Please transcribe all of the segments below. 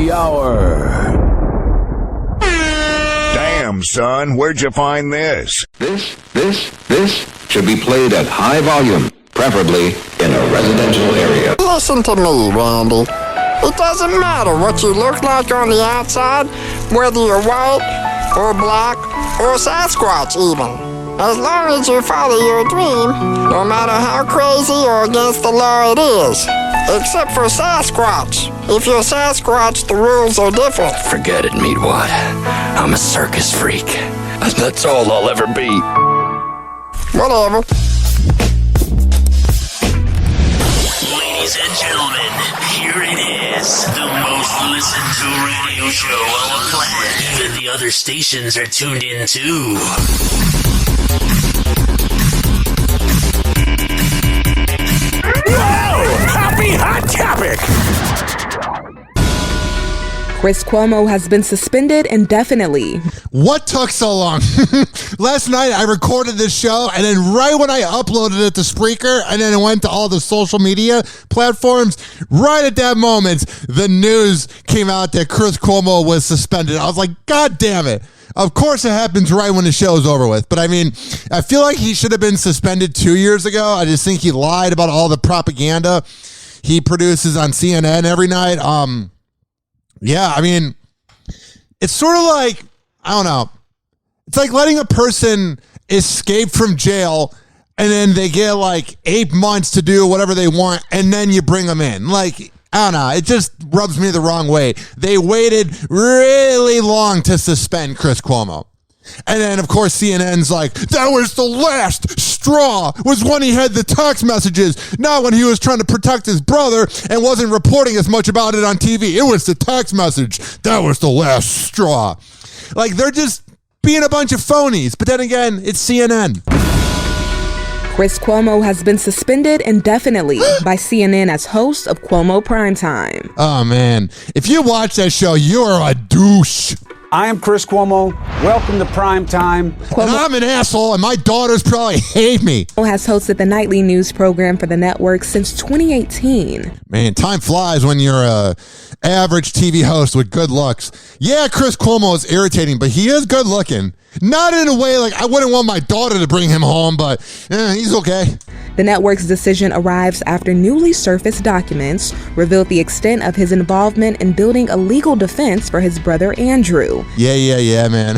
Hoppe Hour. Damn, son, where'd you find this? This should be played at high volume, preferably in a residential area. Listen to me, Randy. It doesn't matter what you look like on the outside, whether you're white or black or Sasquatch even. As long as you follow your dream, no matter how crazy or against the law it is. Except for Sasquatch. If you're Sasquatch, the rules are different. Forget it, Meatwad. I'm a circus freak. And that's all I'll ever be. Whatever. Ladies and gentlemen, here it is. The most listened to radio show on the planet. Even the other stations are tuned in too. Whoa! Happy Hot Topic! Chris Cuomo has been suspended indefinitely. What took so long? Last night I recorded this show, and then right when I uploaded it to Spreaker, and then it went to all the social media platforms, right at that moment, the news came out that Chris Cuomo was suspended. I was like, God damn it. Of course it happens right when the show's over with. But I mean, I feel like he should have been suspended 2 years ago. I just think he lied about all the propaganda he produces on CNN every night. Yeah, I mean, it's sort of like, I don't know. It's like letting a person escape from jail and then they get like 8 months to do whatever they want and then you bring them in. Like, I don't know. It just rubs me the wrong way. They waited really long to suspend Chris Cuomo. And then, of course, CNN's like, that was the last straw, was when he had the text messages, not when he was trying to protect his brother and wasn't reporting as much about it on TV. It was the text message. That was the last straw. Like, they're just being a bunch of phonies. But then again, it's CNN. Chris Cuomo has been suspended indefinitely by CNN as host of Cuomo Primetime. Oh, man. If you watch that show, you're a douche. I am Chris Cuomo. Welcome to Primetime. And I'm an asshole, and my daughters probably hate me. Cuomo has hosted the nightly news program for the network since 2018. Man, time flies when you're a average TV host with good looks. Yeah, Chris Cuomo is irritating, but he is good looking. Not in a way like I wouldn't want my daughter to bring him home, but he's okay. The network's decision arrives after newly surfaced documents revealed the extent of his involvement in building a legal defense for his brother Andrew. Yeah, man.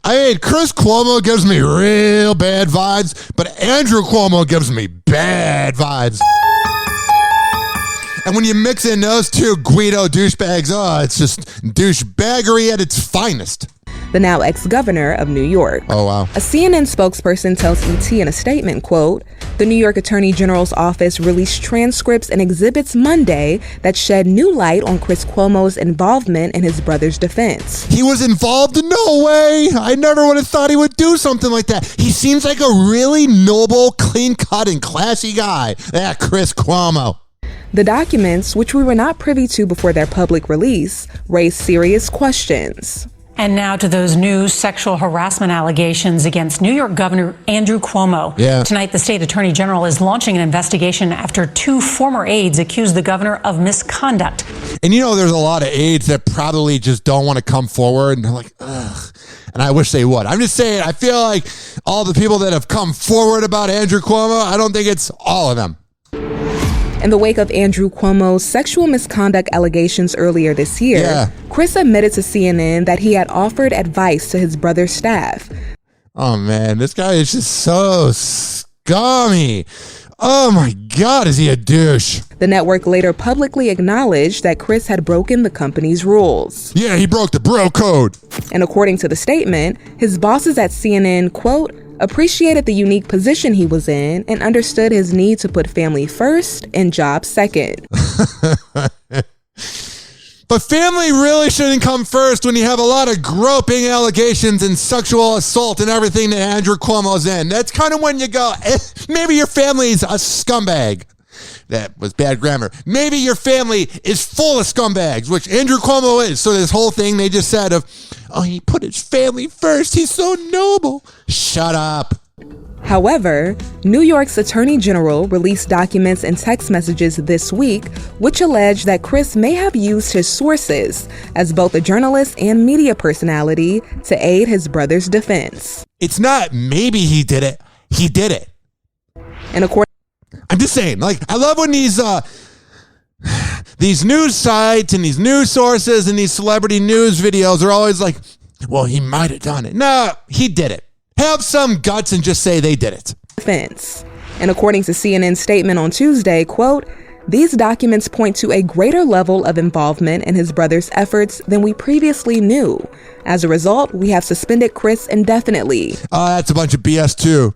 I mean, Chris Cuomo gives me real bad vibes, but Andrew Cuomo gives me bad vibes. And when you mix in those two Guido douchebags, it's just douchebaggery at its finest. The now ex-governor of New York. Oh, wow. A CNN spokesperson tells ET in a statement, quote, the New York Attorney General's office released transcripts and exhibits Monday that shed new light on Chris Cuomo's involvement in his brother's defense. He was involved? No way. I never would have thought he would do something like that. He seems like a really noble, clean-cut, and classy guy. That Chris Cuomo. The documents, which we were not privy to before their public release, raised serious questions. And now to those new sexual harassment allegations against New York Governor Andrew Cuomo. Yeah. Tonight, the state attorney general is launching an investigation after 2 former aides accused the governor of misconduct. And there's a lot of aides that probably just don't want to come forward. And they're like, ugh. And I wish they would. I'm just saying, I feel like all the people that have come forward about Andrew Cuomo, I don't think it's all of them. In the wake of Andrew Cuomo's sexual misconduct allegations earlier this year, Chris admitted to CNN that he had offered advice to his brother's staff. Oh, man, this guy is just so scummy. Oh, my God, is he a douche? The network later publicly acknowledged that Chris had broken the company's rules. Yeah, he broke the bro code. And according to the statement, his bosses at CNN, quote, appreciated the unique position he was in and understood his need to put family first and job second. But family really shouldn't come first when you have a lot of groping allegations and sexual assault and everything that Andrew Cuomo's in. That's kind of when you go, maybe your family's a scumbag. That was bad grammar. Maybe your family is full of scumbags, which Andrew Cuomo is. So this whole thing they just said of, he put his family first. He's so noble. Shut up. However, New York's Attorney General released documents and text messages this week which allege that Chris may have used his sources as both a journalist and media personality to aid his brother's defense. It's not maybe he did it. He did it. And according, I'm just saying, like, I love when these news sites and these news sources and these celebrity news videos are always like, well, he might have done it. No, he did it. Have some guts and just say they did it. Defense. And according to CNN's statement on Tuesday, quote, these documents point to a greater level of involvement in his brother's efforts than we previously knew. As a result, we have suspended Chris indefinitely. That's a bunch of BS too.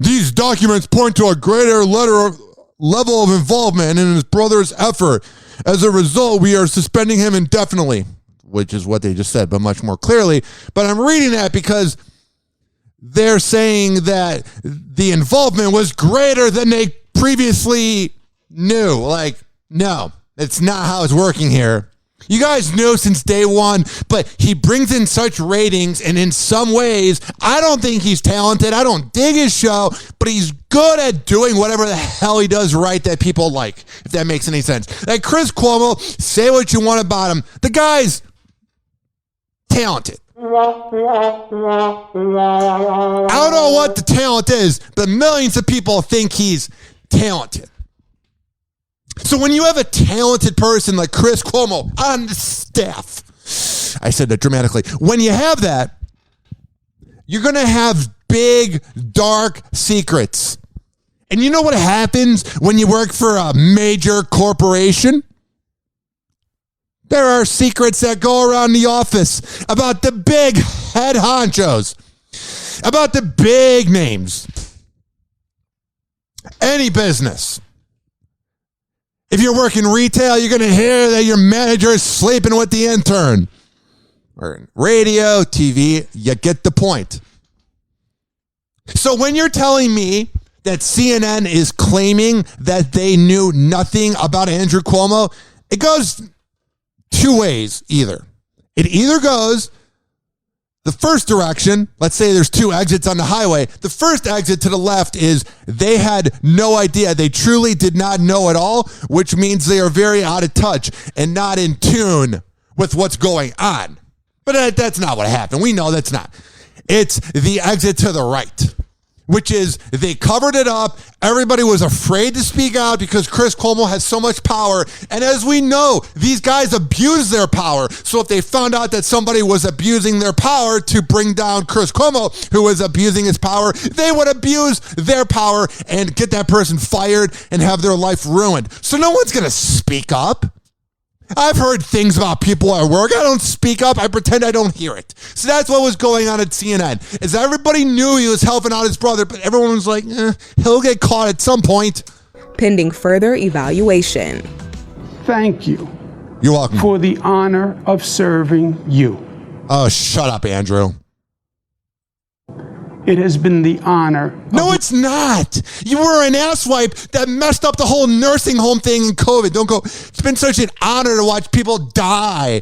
These documents point to a greater level of involvement in his brother's effort. As a result, we are suspending him indefinitely, which is what they just said, but much more clearly. But I'm reading that because they're saying that the involvement was greater than they previously knew. Like, no, it's not how it's working here. You guys knew since day one, but he brings in such ratings, and in some ways, I don't think he's talented. I don't dig his show, but he's good at doing whatever the hell he does right that people like, if that makes any sense. Like Chris Cuomo, say what you want about him. The guy's talented. I don't know what the talent is, but millions of people think he's talented. So when you have a talented person like Chris Cuomo on the staff, I said that dramatically, when you have that, you're going to have big, dark secrets. And you know what happens when you work for a major corporation? There are secrets that go around the office about the big head honchos, about the big names. Any business. If you're working retail, you're going to hear that your manager is sleeping with the intern. Or radio, TV, you get the point. So when you're telling me that CNN is claiming that they knew nothing about Andrew Cuomo, it goes two ways either. It either goes the first direction. Let's say there's two exits on the highway. The first exit to the left is they had no idea. They truly did not know at all, which means they are very out of touch and not in tune with what's going on. But that's not what happened. We know that's not. It's the exit to the right, which is they covered it up. Everybody was afraid to speak out because Chris Cuomo has so much power. And as we know, these guys abuse their power. So if they found out that somebody was abusing their power to bring down Chris Cuomo, who was abusing his power, they would abuse their power and get that person fired and have their life ruined. So no one's going to speak up. I've heard things about people at work. I don't speak up. I pretend I don't hear it. So that's what was going on at CNN. Is everybody knew he was helping out his brother, but everyone was like, he'll get caught at some point. Pending further evaluation. Thank you. You're welcome. For the honor of serving you. Oh, shut up, Andrew. It has been the honor. No, it's not. You were an asswipe that messed up the whole nursing home thing in COVID. Don't go. It's been such an honor to watch people die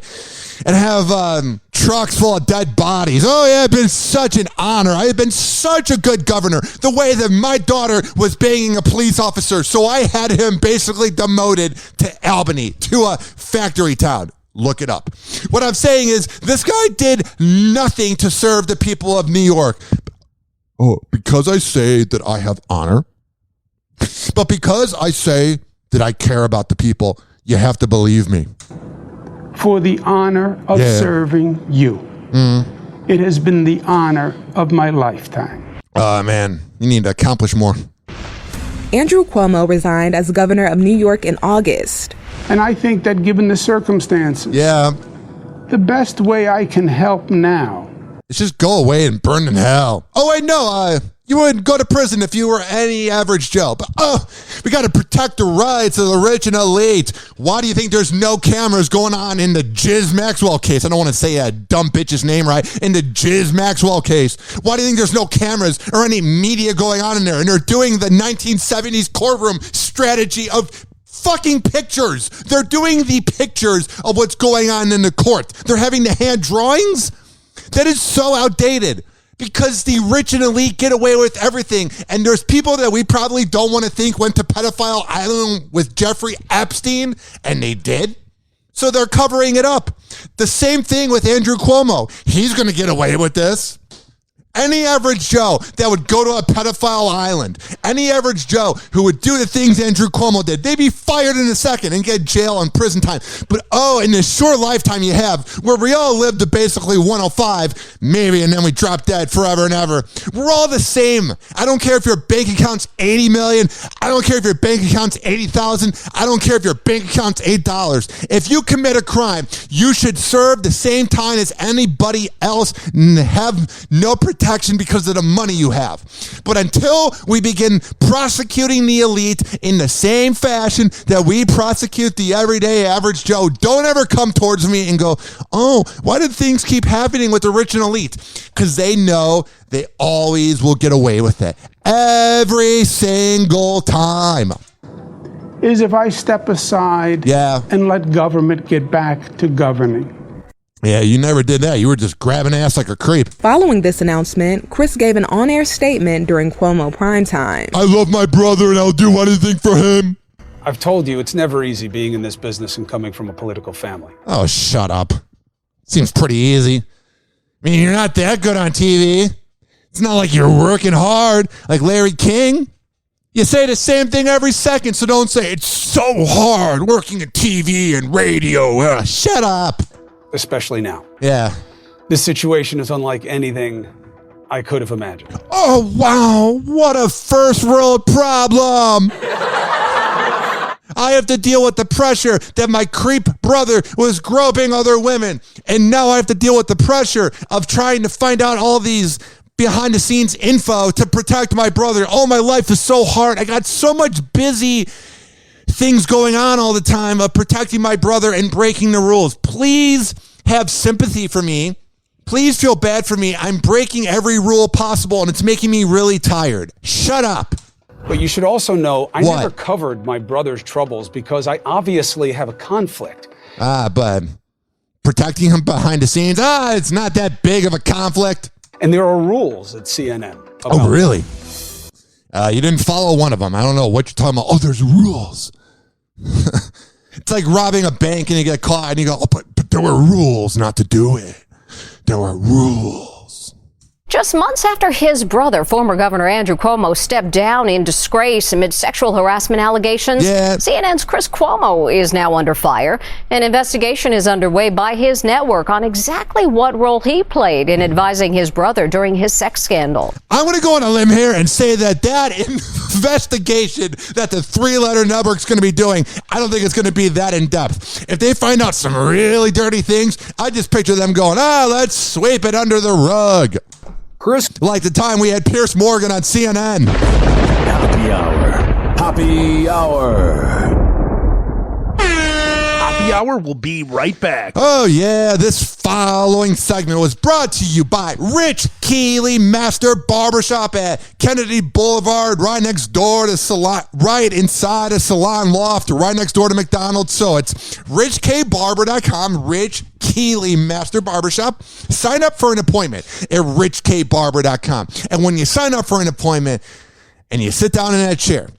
and have trucks full of dead bodies. Oh, yeah, it's been such an honor. I have been such a good governor. The way that my daughter was banging a police officer, so I had him basically demoted to Albany, to a factory town. Look it up. What I'm saying is this guy did nothing to serve the people of New York. Oh, because I say that I have honor, but because I say that I care about the people, you have to believe me. For the honor of serving you. It has been the honor of my lifetime. Man, you need to accomplish more. Andrew Cuomo resigned as governor of New York in August. And I think that given the circumstances, the best way I can help now, it's just go away and burn in hell. Oh, wait, no, you wouldn't go to prison if you were any average Joe. But, we got to protect the rights of the rich and elite. Why do you think there's no cameras going on in the Jiz Maxwell case? I don't want to say a dumb bitch's name right. In the Jiz Maxwell case. Why do you think there's no cameras or any media going on in there? And they're doing the 1970s courtroom strategy of fucking pictures. They're doing the pictures of what's going on in the court. They're having the hand drawings. That is so outdated. Because the rich and elite get away with everything. And there's people that we probably don't want to think went to pedophile island with Jeffrey Epstein, and they did. So they're covering it up. The same thing with Andrew Cuomo. He's going to get away with this. Any average Joe that would go to a pedophile island, any average Joe who would do the things Andrew Cuomo did, they'd be fired in a second and get jail and prison time. But in this short lifetime you have, where we all live to basically 105, maybe, and then we drop dead forever and ever, we're all the same. I don't care if your bank account's 80 million. I don't care if your bank account's 80,000. I don't care if your bank account's $8. If you commit a crime, you should serve the same time as anybody else and have no protection because of the money you have. But until we begin prosecuting the elite in the same fashion that we prosecute the everyday average Joe, don't ever come towards me and go, oh, why did things keep happening with the rich and elite? Because they know they always will get away with it. Every single time. Is if I step aside and let government get back to governing. Yeah, you never did that. You were just grabbing ass like a creep. Following this announcement, Chris gave an on-air statement during Cuomo primetime. I love my brother and I'll do anything for him. I've told you, it's never easy being in this business and coming from a political family. Oh, shut up. Seems pretty easy. I mean, you're not that good on TV. It's not like you're working hard like Larry King. You say the same thing every second, so don't say it's so hard working at TV and radio. Shut up. Especially now. Yeah. This situation is unlike anything I could have imagined. Oh, wow. What a first world problem. I have to deal with the pressure that my creep brother was groping other women. And now I have to deal with the pressure of trying to find out all these behind the scenes info to protect my brother. Oh, my life is so hard. I got so much busy things going on all the time of protecting my brother and breaking the rules. Please have sympathy for me. Please feel bad for me. I'm breaking every rule possible and it's making me really tired. Shut up. But you should also know I never covered my brother's troubles because I obviously have a conflict. But protecting him behind the scenes, it's not that big of a conflict. And there are rules at CNN. Oh, really? You didn't follow one of them. I don't know what you're talking about. Oh, there's rules. It's like robbing a bank and you get caught and you go, oh, but there were rules not to do it. There were rules. Just months after his brother, former Governor Andrew Cuomo, stepped down in disgrace amid sexual harassment allegations, CNN's Chris Cuomo is now under fire. An investigation is underway by his network on exactly what role he played in advising his brother during his sex scandal. I'm going to go on a limb here and say that investigation that the three-letter network's going to be doing, I don't think it's going to be that in-depth. If they find out some really dirty things, I just picture them going, let's sweep it under the rug. Chris, like the time we had Pierce Morgan on CNN. Happy Hour. Happy Hour. Happy Hour will be right back. Oh, yeah. This following segment was brought to you by Rich Keeley Master Barbershop at Kennedy Boulevard, right next door to Salon, right inside a Salon Loft, right next door to McDonald's. So it's richkbarber.com, Rich Keeley Master Barbershop. Sign up for an appointment at richkbarber.com. And when you sign up for an appointment and you sit down in that chair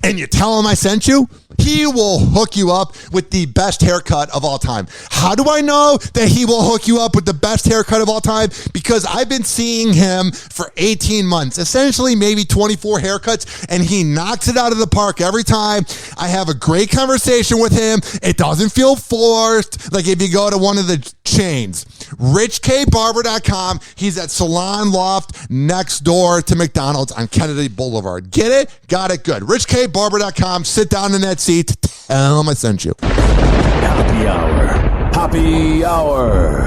and you tell him I sent you, he will hook you up with the best haircut of all time. How do I know that he will hook you up with the best haircut of all time? Because I've been seeing him for 18 months, essentially maybe 24 haircuts, and he knocks it out of the park every time. I have a great conversation with him. It doesn't feel forced, like if you go to one of the chains. RichKBarber.com. He's at Salon Loft next door to McDonald's on Kennedy Boulevard. Get it? Got it? Good. RichKBarber.com. Sit down in that seat. Tell him I sent you. Happy Hour. Happy Hour.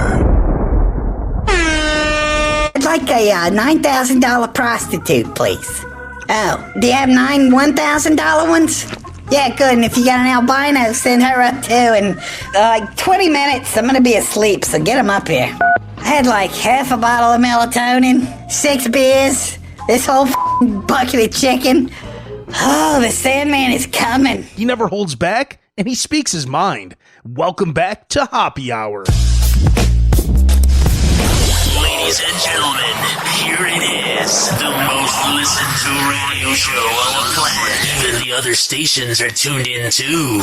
I'd like a $9,000 prostitute, please. Oh, do you have 9 $1,000 ones? Yeah, good. And if you got an albino, send her up too. And like 20 minutes, I'm going to be asleep, so get him up here. I had like half a bottle of melatonin, 6 beers, this whole bucket of chicken. Oh, the Sandman is coming. He never holds back, and he speaks his mind. Welcome back to Hoppe Hour. Ladies and gentlemen, here it is. The most listened to radio show on the planet. Even the other stations are tuned in too.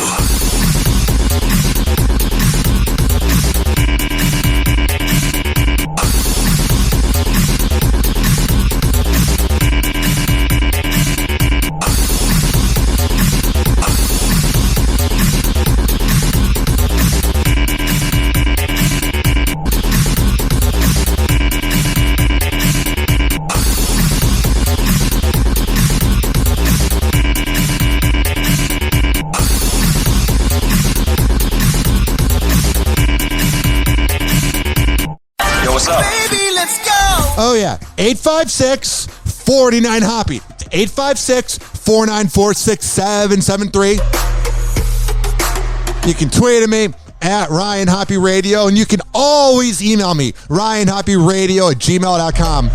Oh, yeah. 856-49-HOPPY. 856-494-6773. You can tweet at me at Ryan Hoppe Radio, and you can always email me, ryanhopperadio@gmail.com.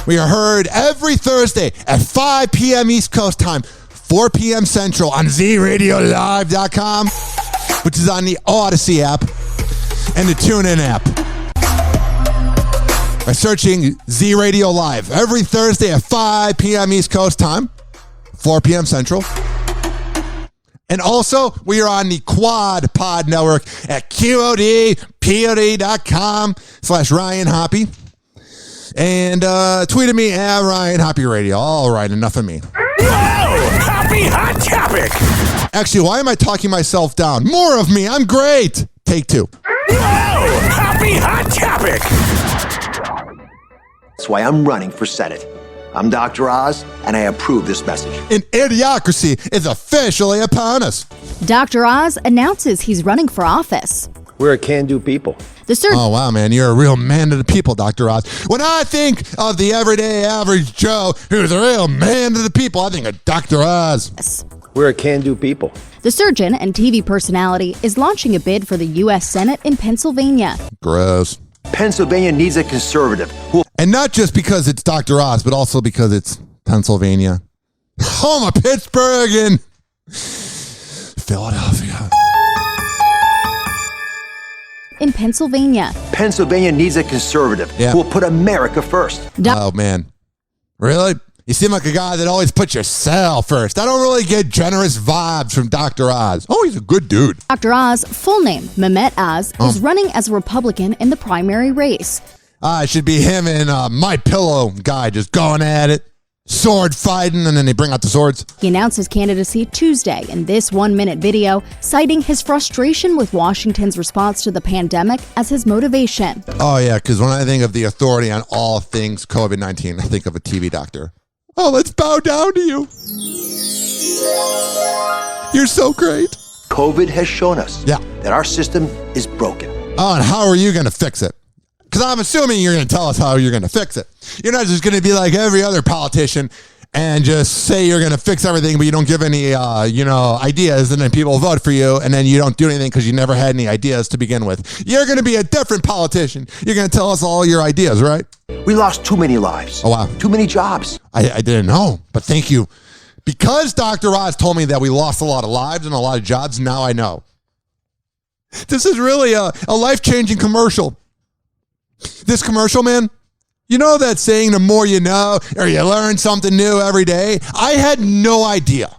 We are heard every Thursday at 5 p.m. East Coast time, 4 p.m. Central on zradiolive.com, which is on the Odyssey app and the TuneIn app. By searching Z Radio Live every Thursday at 5 p.m. East Coast time, 4 p.m. Central. And also, we are on the Quad Pod Network at QODPOD.com/Ryan Hoppe. And tweet at me at Ryan Hoppe Radio. All right, enough of me. Whoa! Happy hot topic! Actually, why am I talking myself down? More of me. I'm great. Take two. Whoa! Happy hot topic! That's why I'm running for Senate. I'm Dr. Oz, and I approve this message. An idiocracy is officially upon us. Dr. Oz announces he's running for office. We're a can-do people. Oh, wow, man. You're a real man to the people, Dr. Oz. When I think of the everyday average Joe who's a real man to the people, I think of Dr. Oz. We're a can-do people. The surgeon and TV personality is launching a bid for the U.S. Senate in Pennsylvania. Gross. Pennsylvania needs a conservative. And not just because it's Dr. Oz, but also because it's Pennsylvania. Home of Pittsburgh and Philadelphia. In Pennsylvania. Pennsylvania needs a conservative who will put America first. Oh, man. Really? You seem like a guy that always puts yourself first. I don't really get generous vibes from Dr. Oz. Oh, he's a good dude. Dr. Oz, full name, Mehmet Oz, is running as a Republican in the primary race. It should be him and My Pillow guy just going at it, sword fighting, and then they bring out the swords. He announced his candidacy Tuesday in this 1-minute video, citing his frustration with Washington's response to the pandemic as his motivation. Oh, yeah, because when I think of the authority on all things COVID-19, I think of a TV doctor. Oh, let's bow down to you. You're so great. COVID has shown us that our system is broken. Oh, and how are you going to fix it? Because I'm assuming you're going to tell us how you're going to fix it. You're not just going to be like every other politician and just say you're going to fix everything, but you don't give any, ideas, and then people vote for you, and then you don't do anything because you never had any ideas to begin with. You're going to be a different politician. You're going to tell us all your ideas, right? We lost too many lives. Oh, wow. Too many jobs. I didn't know, but thank you. Because Dr. Oz told me that we lost a lot of lives and a lot of jobs, now I know. This is really a life-changing commercial. This commercial, man, you know that saying, the more you know, or you learn something new every day? I had no idea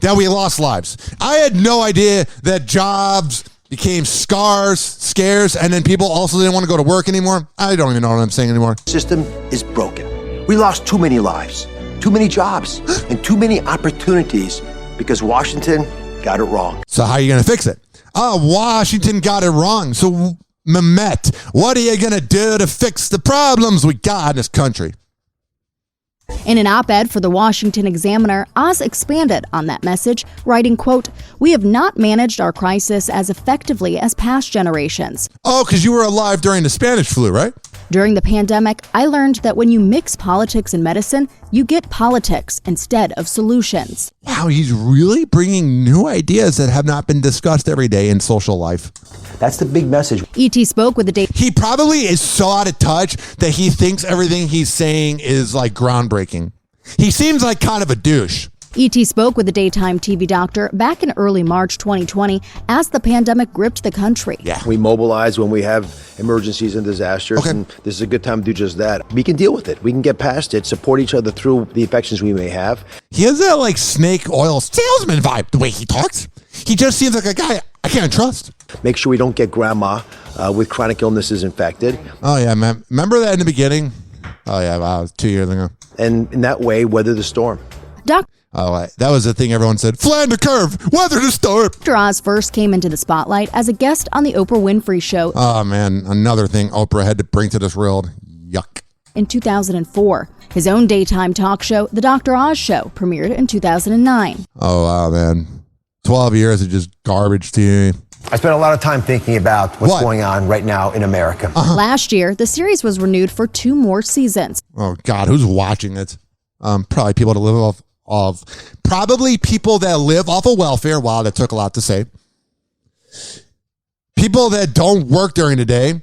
that we lost lives. I had no idea that jobs became scares, and then people also didn't want to go to work anymore. I don't even know what I'm saying anymore. The system is broken. We lost too many lives, too many jobs, and too many opportunities because Washington got it wrong. So how are you going to fix it? Washington got it wrong. So Mehmet, what are you going to do to fix the problems we got in this country? In an op-ed for the Washington Examiner, Oz expanded on that message, writing, quote, "We have not managed our crisis as effectively as past generations." Oh, because you were alive during the Spanish flu, right? During the pandemic, I learned that when you mix politics and medicine, you get politics instead of solutions. Wow, he's really bringing new ideas that have not been discussed every day in social life. That's the big message. E.T. spoke with the Daily. He probably is so out of touch that he thinks everything he's saying is like groundbreaking. He seems like kind of a douche. E.T. spoke with the daytime TV doctor back in early March 2020 as the pandemic gripped the country. Yeah. We mobilize when we have emergencies and disasters, and this is a good time to do just that. We can deal with it. We can get past it, support each other through the infections we may have. He has that like snake oil salesman vibe, the way he talks. He just seems like a guy I can't trust. Make sure we don't get grandma with chronic illnesses infected. Oh, yeah, man. Remember that in the beginning? Oh, yeah, wow, it was 2 years ago. And in that way, weather the storm. That was the thing everyone said. Flatten the curve, weather the storm. Dr. Oz first came into the spotlight as a guest on the Oprah Winfrey Show. Oh, man, another thing Oprah had to bring to this world. Yuck. In 2004. His own daytime talk show, The Dr. Oz Show, premiered in 2009. Oh, wow, man. 12 years of just garbage TV. I spent a lot of time thinking about what's going on right now in America. Last year, the series was renewed for 2 more seasons. Oh, God, who's watching it? Probably people that live off people that live off of welfare. Wow, that took a lot to say. People that don't work during the day.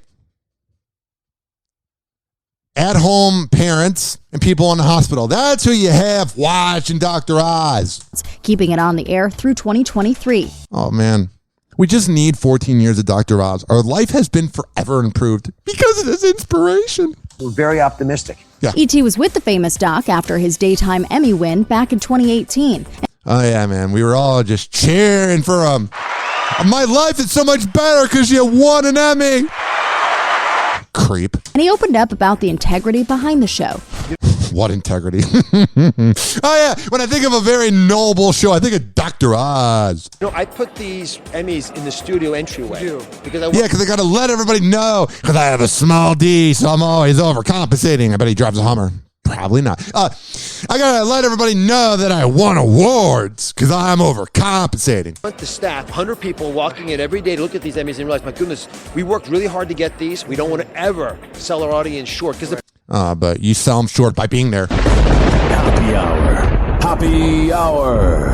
At-home parents and people in the hospital. That's who you have watching Dr. Oz. Keeping it on the air through 2023. Oh, man. We just need 14 years of Dr. Oz. Our life has been forever improved because of his inspiration. We're very optimistic. Yeah. E.T. was with the famous doc after his daytime Emmy win back in 2018. Oh, yeah, man. We were all just cheering for him. My life is so much better because you won an Emmy. Creep. And he opened up about the integrity behind the show. What integrity? Oh, yeah. When I think of a very noble show, I think of Dr. Oz. You know, I put these Emmys in the studio entryway. Because I got to let everybody know. Because I have a small D, so I'm always overcompensating. I bet he drives a Hummer. Probably not. I got to let everybody know that I won awards because I'm overcompensating. I want the staff, 100 people walking in every day to look at these Emmys and realize, my goodness, we worked really hard to get these. We don't want to ever sell our audience short. But you sell them short by being there. Happy Hour. Happy Hour.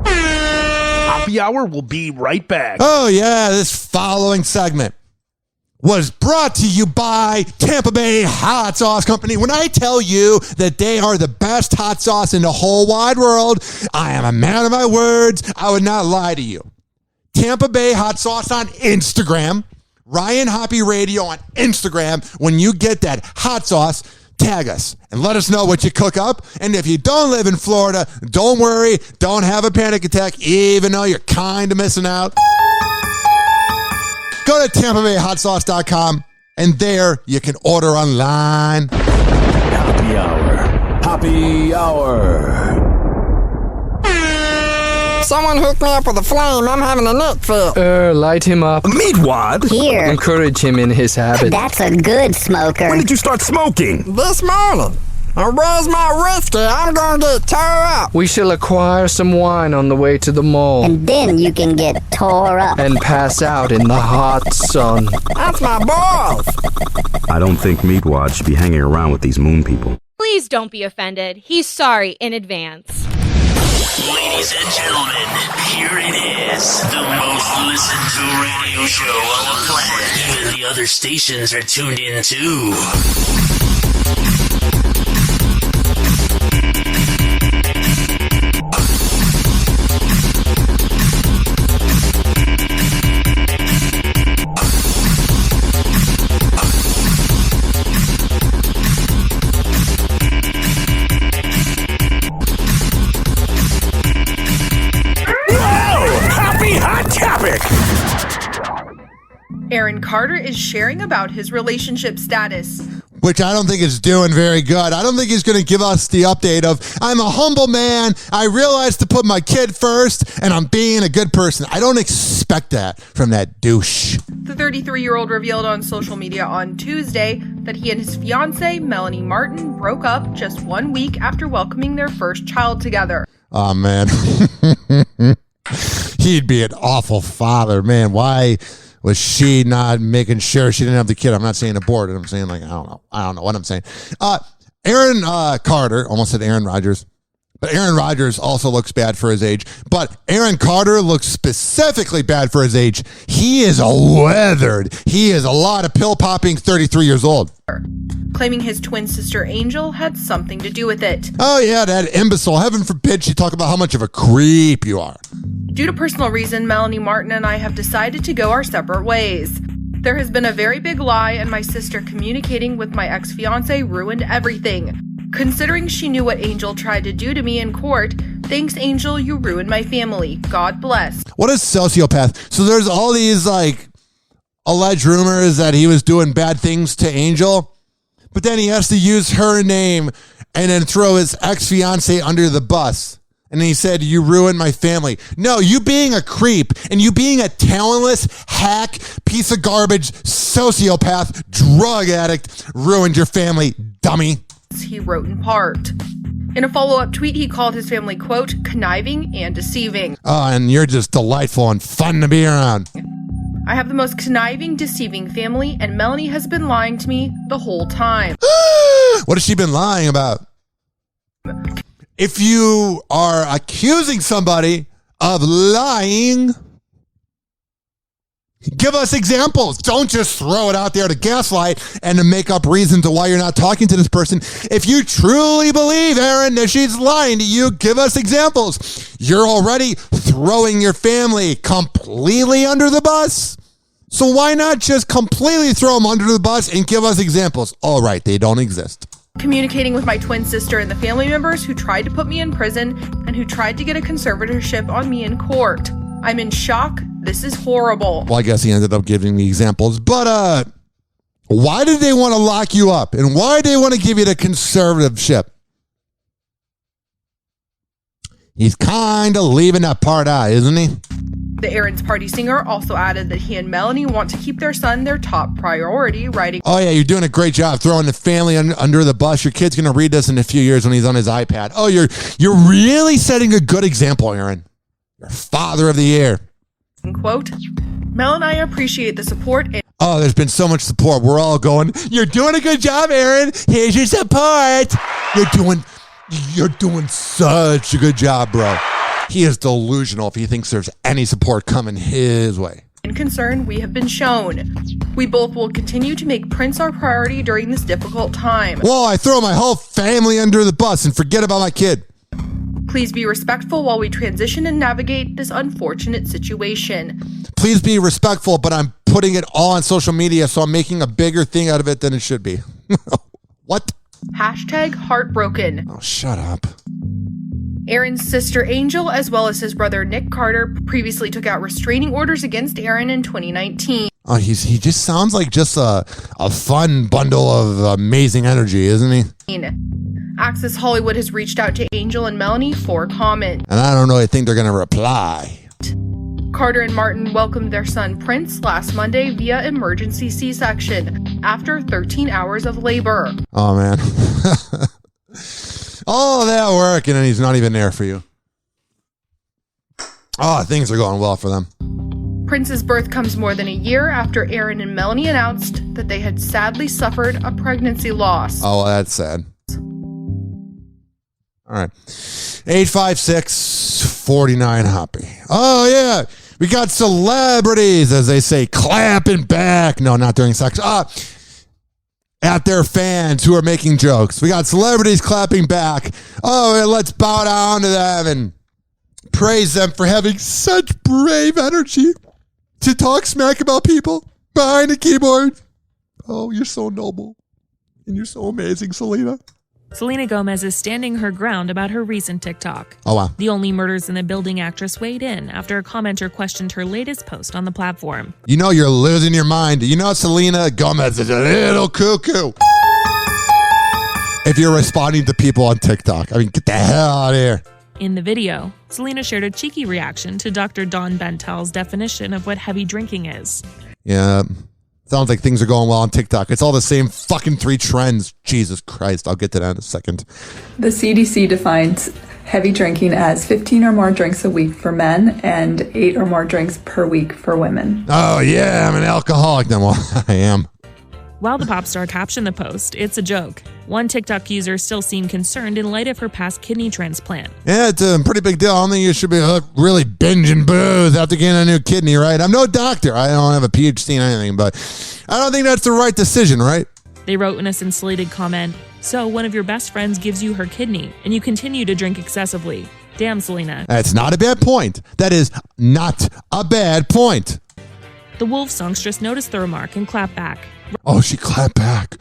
Happy Hour will be right back. Oh, yeah. This following segment was brought to you by Tampa Bay Hot Sauce Company. When I tell you that they are the best hot sauce in the whole wide world, I am a man of my words. I would not lie to you. Tampa Bay Hot Sauce on Instagram. Ryan Hoppe Radio on Instagram. When you get that hot sauce, tag us and let us know what you cook up. And if you don't live in Florida, don't worry. Don't have a panic attack, even though you're kind of missing out. Go to TampaBayHotSauce.com, and there you can order online. Happy Hour. Happy Hour. Someone hook me up with a flame. I'm having a neck fit. Light him up. Meat wad? Here. Encourage him in his habit. That's a good smoker. When did you start smoking? This morning. And where's my whiskey? I'm gonna get tore up. We shall acquire some wine on the way to the mall. And then you can get tore up. And pass out in the hot sun. That's my boss. I don't think Meatwad should be hanging around with these moon people. Please don't be offended. He's sorry in advance. Ladies and gentlemen, here it is. The most listened to radio show on the planet. Even the other stations are tuned in too. Aaron Carter is sharing about his relationship status. Which I don't think is doing very good. I don't think he's going to give us the update of, I'm a humble man, I realized to put my kid first, and I'm being a good person. I don't expect that from that douche. The 33-year-old revealed on social media on Tuesday that he and his fiancée, Melanie Martin, broke up just 1 week after welcoming their first child together. Oh, man. He'd be an awful father, man. Why was she not making sure she didn't have the kid? I'm not saying aborted. I'm saying, like, I don't know what I'm saying. Aaron Carter, almost said Aaron Rodgers, But Aaron Rodgers also looks bad for his age. But Aaron Carter looks specifically bad for his age. He is weathered. He is a lot of pill popping, 33 years old. Claiming his twin sister Angel had something to do with it. Oh yeah, that imbecile. Heaven forbid she talk about how much of a creep you are. Due to personal reason, Melanie Martin and I have decided to go our separate ways. There has been a very big lie, and my sister communicating with my ex-fiance ruined everything. Considering she knew what Angel tried to do to me in court, thanks Angel, you ruined my family. God bless. What a sociopath. So there's all these alleged rumors that he was doing bad things to Angel, but then he has to use her name and then throw his ex-fiance under the bus. And he said, you ruined my family. No, you being a creep and you being a talentless hack, piece of garbage, sociopath, drug addict ruined your family, dummy. He wrote in part. In a follow-up tweet, he called his family, quote, conniving and deceiving. Oh, and you're just delightful and fun to be around. I have the most conniving, deceiving family, and Melanie has been lying to me the whole time. What has she been lying about? If you are accusing somebody of lying, give us examples. Don't just throw it out there to gaslight and to make up reasons to why you're not talking to this person. If you truly believe, Aaron, that she's lying to you, give us examples. You're already throwing your family completely under the bus. So why not just completely throw them under the bus and give us examples? All right, they don't exist. Communicating with my twin sister and the family members who tried to put me in prison and who tried to get a conservatorship on me in court. I'm in shock. This is horrible. Well, I guess he ended up giving me examples. But why did they want to lock you up? And why did they want to give you the conservatorship? He's kind of leaving that part out, isn't he? The Aaron's Party singer also added that he and Melanie want to keep their son their top priority, writing, oh yeah, you're doing a great job throwing the family under the bus. Your kid's going to read this in a few years when he's on his iPad. Oh, you're really setting a good example, Aaron. You're father of the year. Quote, Mel and I appreciate the support. Oh, there's been so much support. We're all going, you're doing a good job, Aaron. Here's your support. You're doing such a good job, bro. He is delusional if he thinks there's any support coming his way. In concern we have been shown. We both will continue to make Prince our priority during this difficult time. Well, I throw my whole family under the bus and forget about my kid. Please be respectful while we transition and navigate this unfortunate situation. Please be respectful, but I'm putting it all on social media, so I'm making a bigger thing out of it than it should be. What? Hashtag heartbroken. Oh, shut up. Aaron's sister Angel, as well as his brother Nick Carter, previously took out restraining orders against Aaron in 2019. Oh, he just sounds like just a fun bundle of amazing energy, isn't he? Access Hollywood has reached out to Angel and Melanie for comment. And I don't really think they're going to reply. Carter and Martin welcomed their son Prince last Monday via emergency C-section after 13 hours of labor. Oh, man. All that work, and then he's not even there for you. Oh, things are going well for them. Prince's birth comes more than a year after Aaron and Melanie announced that they had sadly suffered a pregnancy loss. Oh, well, that's sad. All right. 856-49-HOPPE. Oh, yeah. We got celebrities, as they say, clapping back. No, not during sex. At their fans who are making jokes. We got celebrities clapping back. Oh, and let's bow down to them and praise them for having such brave energy to talk smack about people behind a keyboard. Oh, you're so noble. And you're so amazing, Selena. Selena Gomez is standing her ground about her recent TikTok. Oh, wow. The Only Murders in the Building actress weighed in after a commenter questioned her latest post on the platform. You know you're losing your mind. You know Selena Gomez is a little cuckoo. If you're responding to people on TikTok, I mean, get the hell out of here. In the video, Selena shared a cheeky reaction to Dr. Dawn Bentel's definition of what heavy drinking is. Yeah. Sounds like things are going well on TikTok. It's all the same fucking 3 trends. Jesus Christ. I'll get to that in a second. The CDC defines heavy drinking as 15 or more drinks a week for men and 8 or more drinks per week for women. Oh, yeah. I'm an alcoholic. No, well, I am. While the pop star captioned the post, it's a joke. One TikTok user still seemed concerned in light of her past kidney transplant. Yeah, it's a pretty big deal. I don't think you should be really binging booze after getting a new kidney, right? I'm no doctor. I don't have a PhD in anything, but I don't think that's the right decision, right? They wrote in a scintillated comment, "So one of your best friends gives you her kidney, and you continue to drink excessively. Damn, Selena." That's not a bad point. That is not a bad point. The Wolf songstress noticed the remark and clapped back. Oh, she clapped back.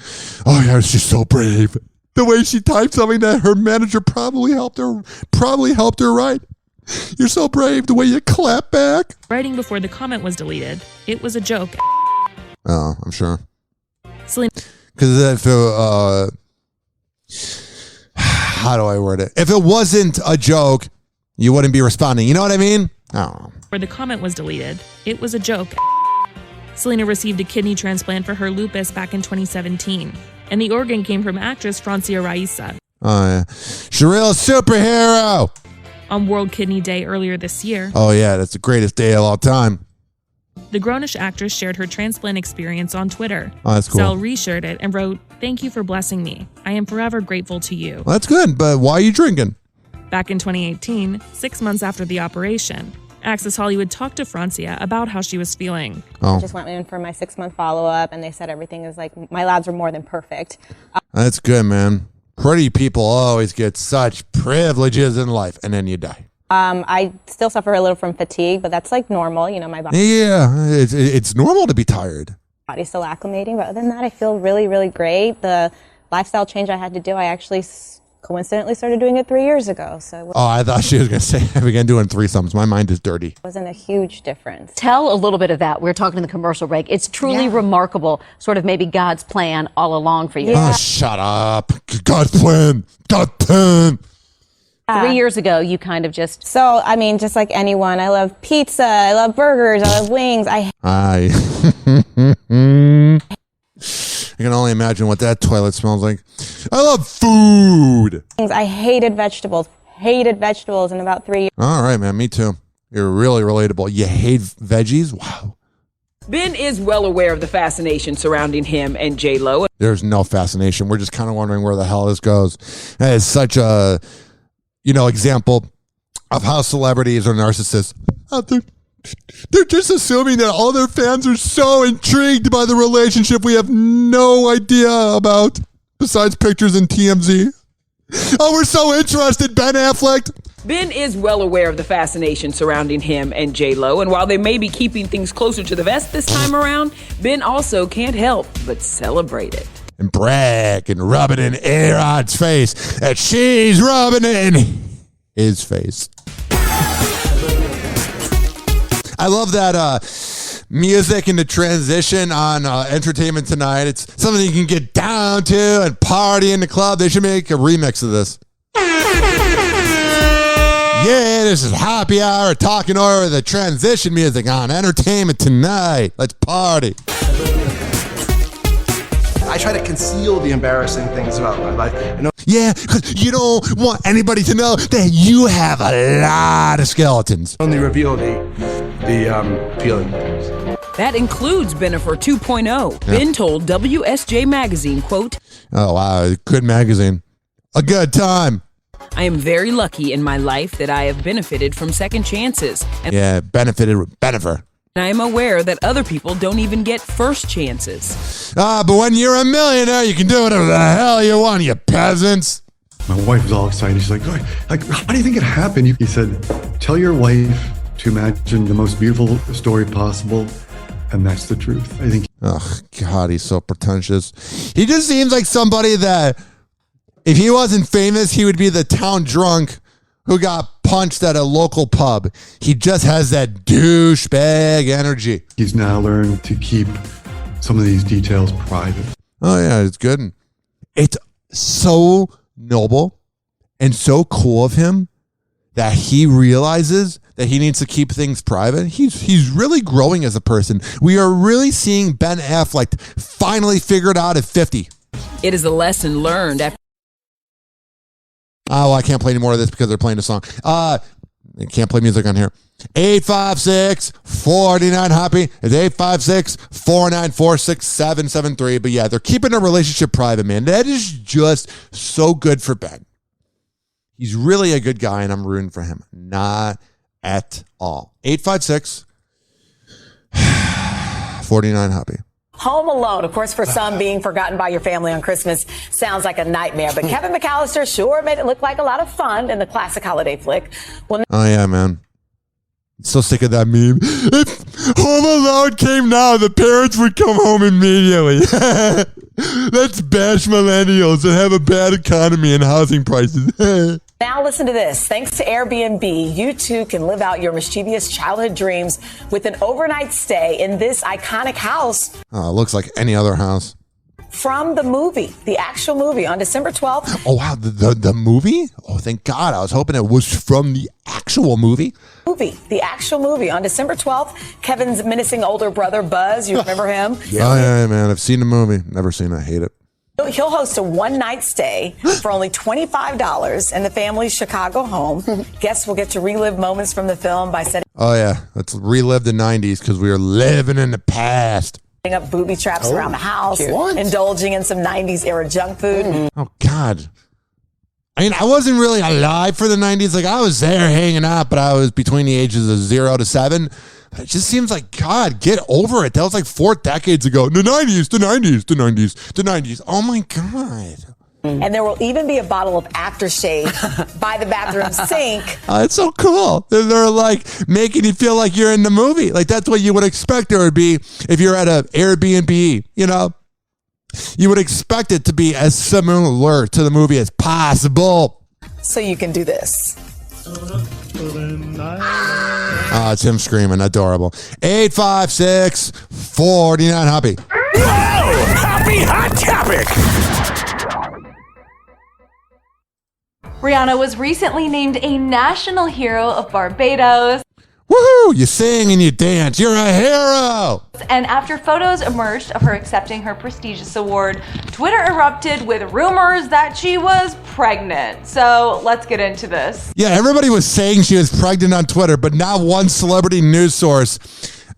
Oh, yeah, she's so brave. The way she typed something that her manager probably helped her write. You're so brave, the way you clap back. Writing before the comment was deleted, "It was a joke." Oh, I'm sure. Selena. Because how do I word it? If it wasn't a joke, you wouldn't be responding. You know what I mean? I don't know. Where the comment was deleted, "It was a joke." Selena received a kidney transplant for her lupus back in 2017, and the organ came from actress Francia Raisa. Oh, yeah. She's a real superhero. On World Kidney Day earlier this year. Oh, yeah, that's the greatest day of all time. The grownish actress shared her transplant experience on Twitter. Oh, that's cool. Sal reshared it and wrote, "Thank you for blessing me. I am forever grateful to you." Well, that's good, but why are you drinking? Back in 2018, 6 months after the operation, Access Hollywood talked to Francia about how she was feeling. I just went in for my 6-month follow-up, and they said everything is my labs were more than perfect. That's good, man. Pretty people always get such privileges in life, and then you die. I still suffer a little from fatigue, but that's normal. My body. Yeah, it's normal to be tired. Body's still acclimating, but other than that, I feel really, really great. The lifestyle change I had to do, I actually coincidentally started doing it 3 years ago. So I thought she was going to say I began doing threesomes. My mind is dirty. It wasn't a huge difference. Tell a little bit of that. We're talking in the commercial break. It's truly remarkable, sort of maybe God's plan all along for you. Oh, shut up. God's plan. God's plan. 3 years ago, you kind of just... So, just like anyone, I love pizza, I love burgers, I love wings. I can only imagine what that toilet smells like. I love food. I hated vegetables, in about 3 years. All right, man, me too. You're really relatable. You hate veggies? Wow. Ben is well aware of the fascination surrounding him and J-Lo. There's no fascination. We're just kind of wondering where the hell this goes. That is such a... example of how celebrities are narcissists. They're just assuming that all their fans are so intrigued by the relationship we have no idea about, besides pictures in TMZ. Oh, we're so interested, Ben Affleck. Ben is well aware of the fascination surrounding him and J-Lo, and while they may be keeping things closer to the vest this time around, Ben also can't help but celebrate it. And brag and rub it in A-Rod's face that she's rubbing it in his face. I love that music and the transition on Entertainment Tonight. It's something you can get down to and party in the club. They should make a remix of this. Yeah, this is Happy Hour, talking over the transition music on Entertainment Tonight. Let's party. I try to conceal the embarrassing things about my life. Yeah, because you don't want anybody to know that you have a lot of skeletons. Only reveal the feeling. That includes Bennifer 2.0. Ben told WSJ Magazine, quote, "Oh, wow, good magazine. A good time. I am very lucky in my life that I have benefited from second chances. And Benefited with Bennifer. I am aware that other people don't even get first chances. But when you're a millionaire, you can do whatever the hell you want, you peasants." My wife was all excited. She's like, how do you think it happened? He said, tell your wife to imagine the most beautiful story possible, and that's the truth. I think. Oh, God, he's so pretentious. He just seems like somebody that, if he wasn't famous, he would be the town drunk who got punched at a local pub. He just has that douchebag energy. He's now learned to keep some of these details private. Oh, yeah, it's good. It's so noble and so cool of him that he realizes that he needs to keep things private. He's really growing as a person. We are really seeing Ben Affleck finally figured out at 50. It is a lesson learned after. Oh, well, I can't play any more of this because they're playing a song. I can't play music on here. 856-49-HOPPY. It's 856-494-6773. But yeah, they're keeping a relationship private, man. That is just so good for Ben. He's really a good guy, and I'm rooting for him. Not at all. 856-49-HOPPY. Home Alone, of course, for some, being forgotten by your family on Christmas sounds like a nightmare. But Kevin McAllister sure made it look like a lot of fun in the classic holiday flick. Well, Oh, yeah, man. So sick of that meme. If Home Alone came now, the parents would come home immediately. Let's bash millennials and have a bad economy and housing prices. now listen to this. Thanks to Airbnb, you too can live out your mischievous childhood dreams with an overnight stay in this iconic house. Oh, it looks like any other house. From the movie, the actual movie, on December 12th. Oh, wow. The movie? Oh, thank God. I was hoping it was from the actual movie. The actual movie. On December 12th, Kevin's menacing older brother, Buzz, you remember him? Oh, yeah, man. I've seen the movie. Never seen it. I hate it. He'll host a one-night stay for only $25 in the family's Chicago home. Guests will get to relive moments from the film by setting Oh, yeah. Let's relive the 90s because we are living in the past. up booby traps around the house, indulging in some 90s era junk food. Oh, God. I mean, I wasn't really alive for the 90s. Like, I was there hanging out, but I was between the ages of 0 to 7. But it just seems like, God, get over it. That was like 4 decades ago. The 90s, the 90s, the 90s, the 90s. Oh, my God. And there will even be a bottle of aftershave by the bathroom sink. It's so cool. They're like making you feel like you're in the movie. Like, that's what you would expect it would be if you're at an Airbnb, you know? You would expect it to be as similar to the movie as possible. So you can do this. Oh, it's him screaming. Adorable. 856-49-HOPPY. Happy Hot Topic! Rihanna was recently named a national hero of Barbados. Woohoo! You sing and you dance. You're a hero! And after photos emerged of her accepting her prestigious award, Twitter erupted with rumors that she was pregnant. So let's get into this. Yeah, everybody was saying she was pregnant on Twitter, but not one celebrity news source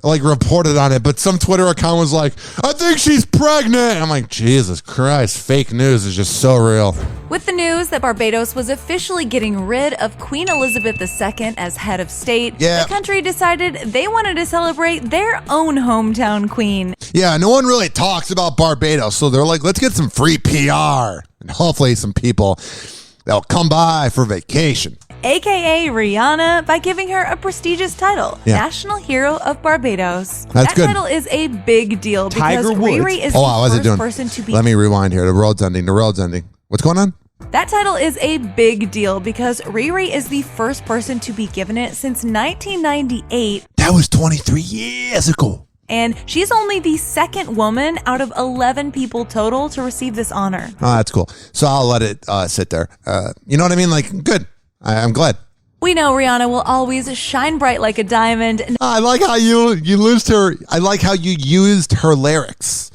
reported on it. But some Twitter account was like, I think she's pregnant. I'm like, Jesus Christ, fake news is just so real. With the news that Barbados was officially getting rid of Queen Elizabeth II as head of state, the country decided they wanted to celebrate their own hometown queen. Yeah, no one really talks about Barbados, so they're like, let's get some free PR and hopefully some people that'll come by for vacation. AKA Rihanna, by giving her a prestigious title, National Hero of Barbados. That's good. That title is a big deal because Riri is the first person to be... Let me rewind here. The world's ending. What's going on? That title is a big deal because Riri is the first person to be given it since 1998. That was 23 years ago. And she's only the second woman out of 11 people total to receive this honor. Oh, that's cool. So I'll let it sit there. You know what I mean? Like, good. I'm glad. We know Rihanna will always shine bright like a diamond. I like how you used her. I like how you used her lyrics.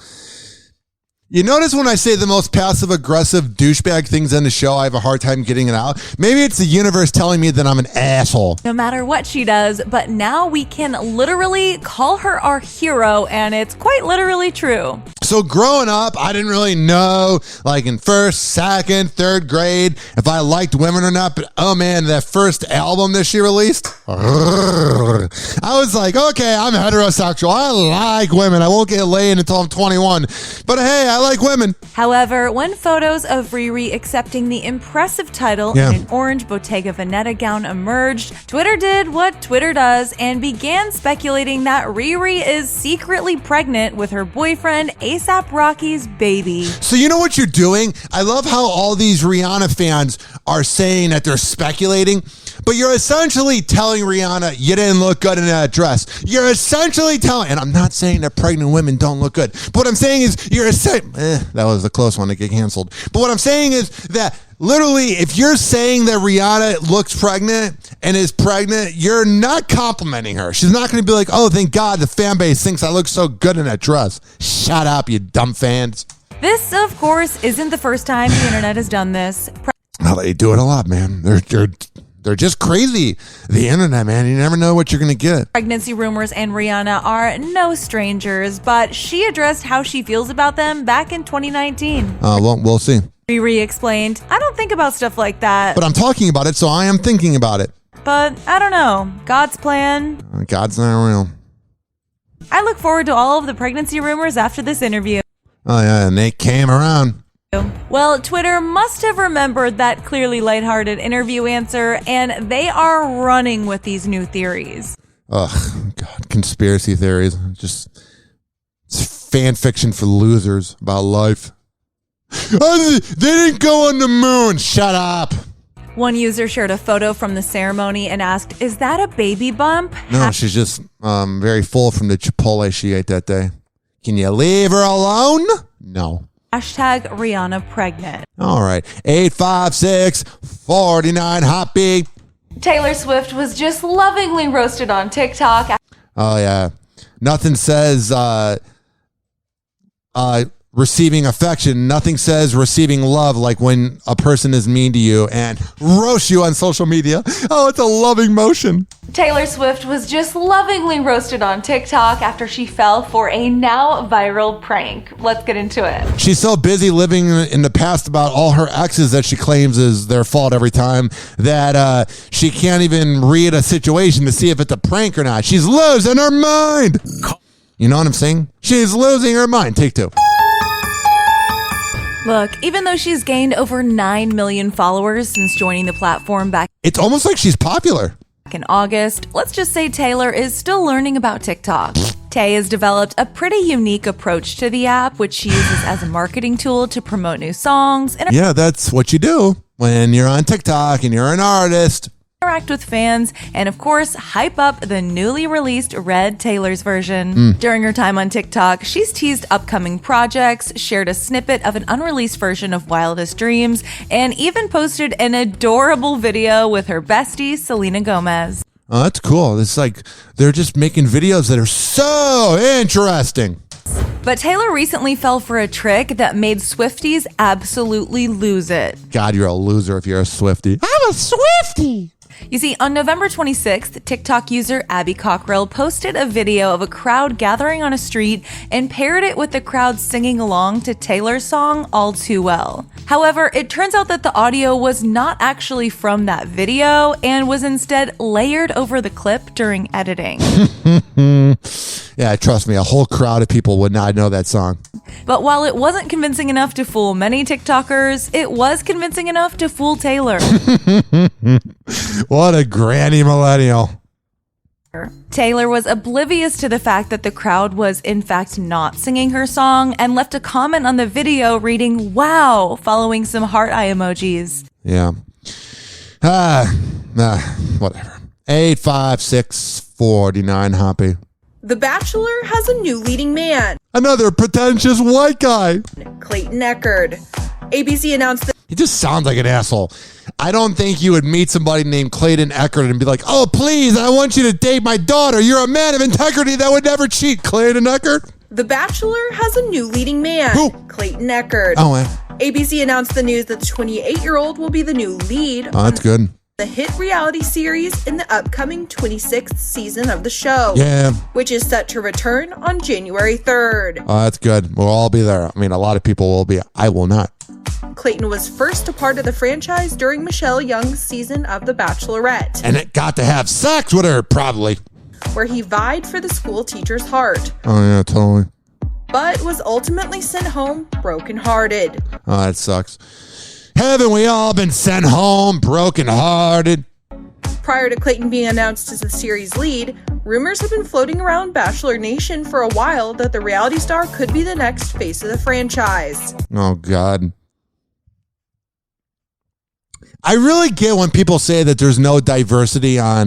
You notice when I say the most passive-aggressive douchebag things in the show, I have a hard time getting it out? Maybe it's the universe telling me that I'm an asshole. No matter what she does, but now we can literally call her our hero, and it's quite literally true. So growing up, I didn't really know, like in first, second, third grade, if I liked women or not. But oh man, that first album that she released, I was like, okay, I'm heterosexual. I like women. I won't get laid until I'm 21. But hey, I like women. However, when photos of Riri accepting the impressive title in an orange Bottega Veneta gown emerged, Twitter did what Twitter does and began speculating that Riri is secretly pregnant with her boyfriend A$AP Rocky's baby. So you know what you're doing? I love how all these Rihanna fans are saying that they're speculating, but you're essentially telling Rihanna you didn't look good in that dress. You're essentially telling, and I'm not saying that pregnant women don't look good, but what I'm saying is that was a close one to get canceled. But what I'm saying is that literally, if you're saying that Rihanna looks pregnant and is pregnant, you're not complimenting her. She's not going to be like, oh, thank God the fan base thinks I look so good in that dress. Shut up, you dumb fans. This, of course, isn't the first time the internet has done this. Well, they do it a lot, man. they're just crazy. The internet, man, you never know what you're going to get. Pregnancy rumors and Rihanna are no strangers, but she addressed how she feels about them back in 2019. Well, we'll see. Riri explained, I don't think about stuff like that. But I'm talking about it, so I am thinking about it. But I don't know. God's plan. God's not real. I look forward to all of the pregnancy rumors after this interview. Oh, yeah, and they came around. Well, Twitter must have remembered that clearly lighthearted interview answer, and they are running with these new theories. Ugh, God, conspiracy theories. It's fan fiction for losers about life. Oh, they didn't go on the moon. Shut up. One user shared a photo from the ceremony and asked, is that a baby bump? No, she's just very full from the Chipotle she ate that day. Can you leave her alone? No. Hashtag Rihanna pregnant. All right. 856-49 Hoppe. Taylor Swift was just lovingly roasted on TikTok. Oh, yeah. Nothing says receiving affection. Nothing says receiving love like when a person is mean to you and roast you on social media. Oh, it's a loving motion. Taylor Swift was just lovingly roasted on TikTok after she fell for a now viral prank. Let's get into it. She's so busy living in the past about all her exes that she claims is their fault every time that she can't even read a situation to see if it's a prank or not. She's losing her mind. You know what I'm saying? She's losing her mind. Take two. Look, even though she's gained over 9 million followers since joining the platform back, it's almost like she's popular. In August, let's just say Taylor is still learning about TikTok. Tay has developed a pretty unique approach to the app, which she uses as a marketing tool to promote new songs. Yeah, that's what you do when you're on TikTok and you're an artist. Interact with fans, and of course, hype up the newly released Red Taylor's version. During her time on TikTok, she's teased upcoming projects, shared a snippet of an unreleased version of Wildest Dreams, and even posted an adorable video with her bestie, Selena Gomez. Oh, that's cool. It's like they're just making videos that are so interesting. But Taylor recently fell for a trick that made Swifties absolutely lose it. God, you're a loser if you're a Swiftie. I'm a Swiftie! You see, on November 26th, TikTok user Abby Cockrell posted a video of a crowd gathering on a street and paired it with the crowd singing along to Taylor's song All Too Well. However, it turns out that the audio was not actually from that video and was instead layered over the clip during editing. Yeah, trust me, a whole crowd of people would not know that song. But while it wasn't convincing enough to fool many TikTokers, it was convincing enough to fool Taylor. What a granny millennial. Taylor was oblivious to the fact that the crowd was in fact not singing her song and left a comment on the video reading, "Wow," following some heart eye emojis. Yeah. Whatever. 856-49 Hoppe. The Bachelor has a new leading man. Another pretentious white guy. Clayton Echard. ABC announced that He just sounds like an asshole. I don't think you would meet somebody named Clayton Echard and be like, oh, please, I want you to date my daughter. You're a man of integrity that would never cheat. Clayton Echard? The Bachelor has a new leading man. Who? Clayton Echard. Oh, yeah. ABC announced the news that the 28-year-old will be the new lead Oh, that's good. the hit reality series in the upcoming 26th season of the show. Yeah. Which is set to return on January 3rd. Oh, that's good. We'll all be there. I mean, a lot of people will be. I will not. Clayton was first a part of the franchise during Michelle Young's season of The Bachelorette. And it got to have sex with her, probably. Where he vied for the school teacher's heart. Oh, yeah, totally. But was ultimately sent home brokenhearted. Oh, that sucks. Haven't we all been sent home brokenhearted? Prior to Clayton being announced as the series lead, rumors have been floating around Bachelor Nation for a while that the reality star could be the next face of the franchise. Oh, God. I really get when people say that there's no diversity on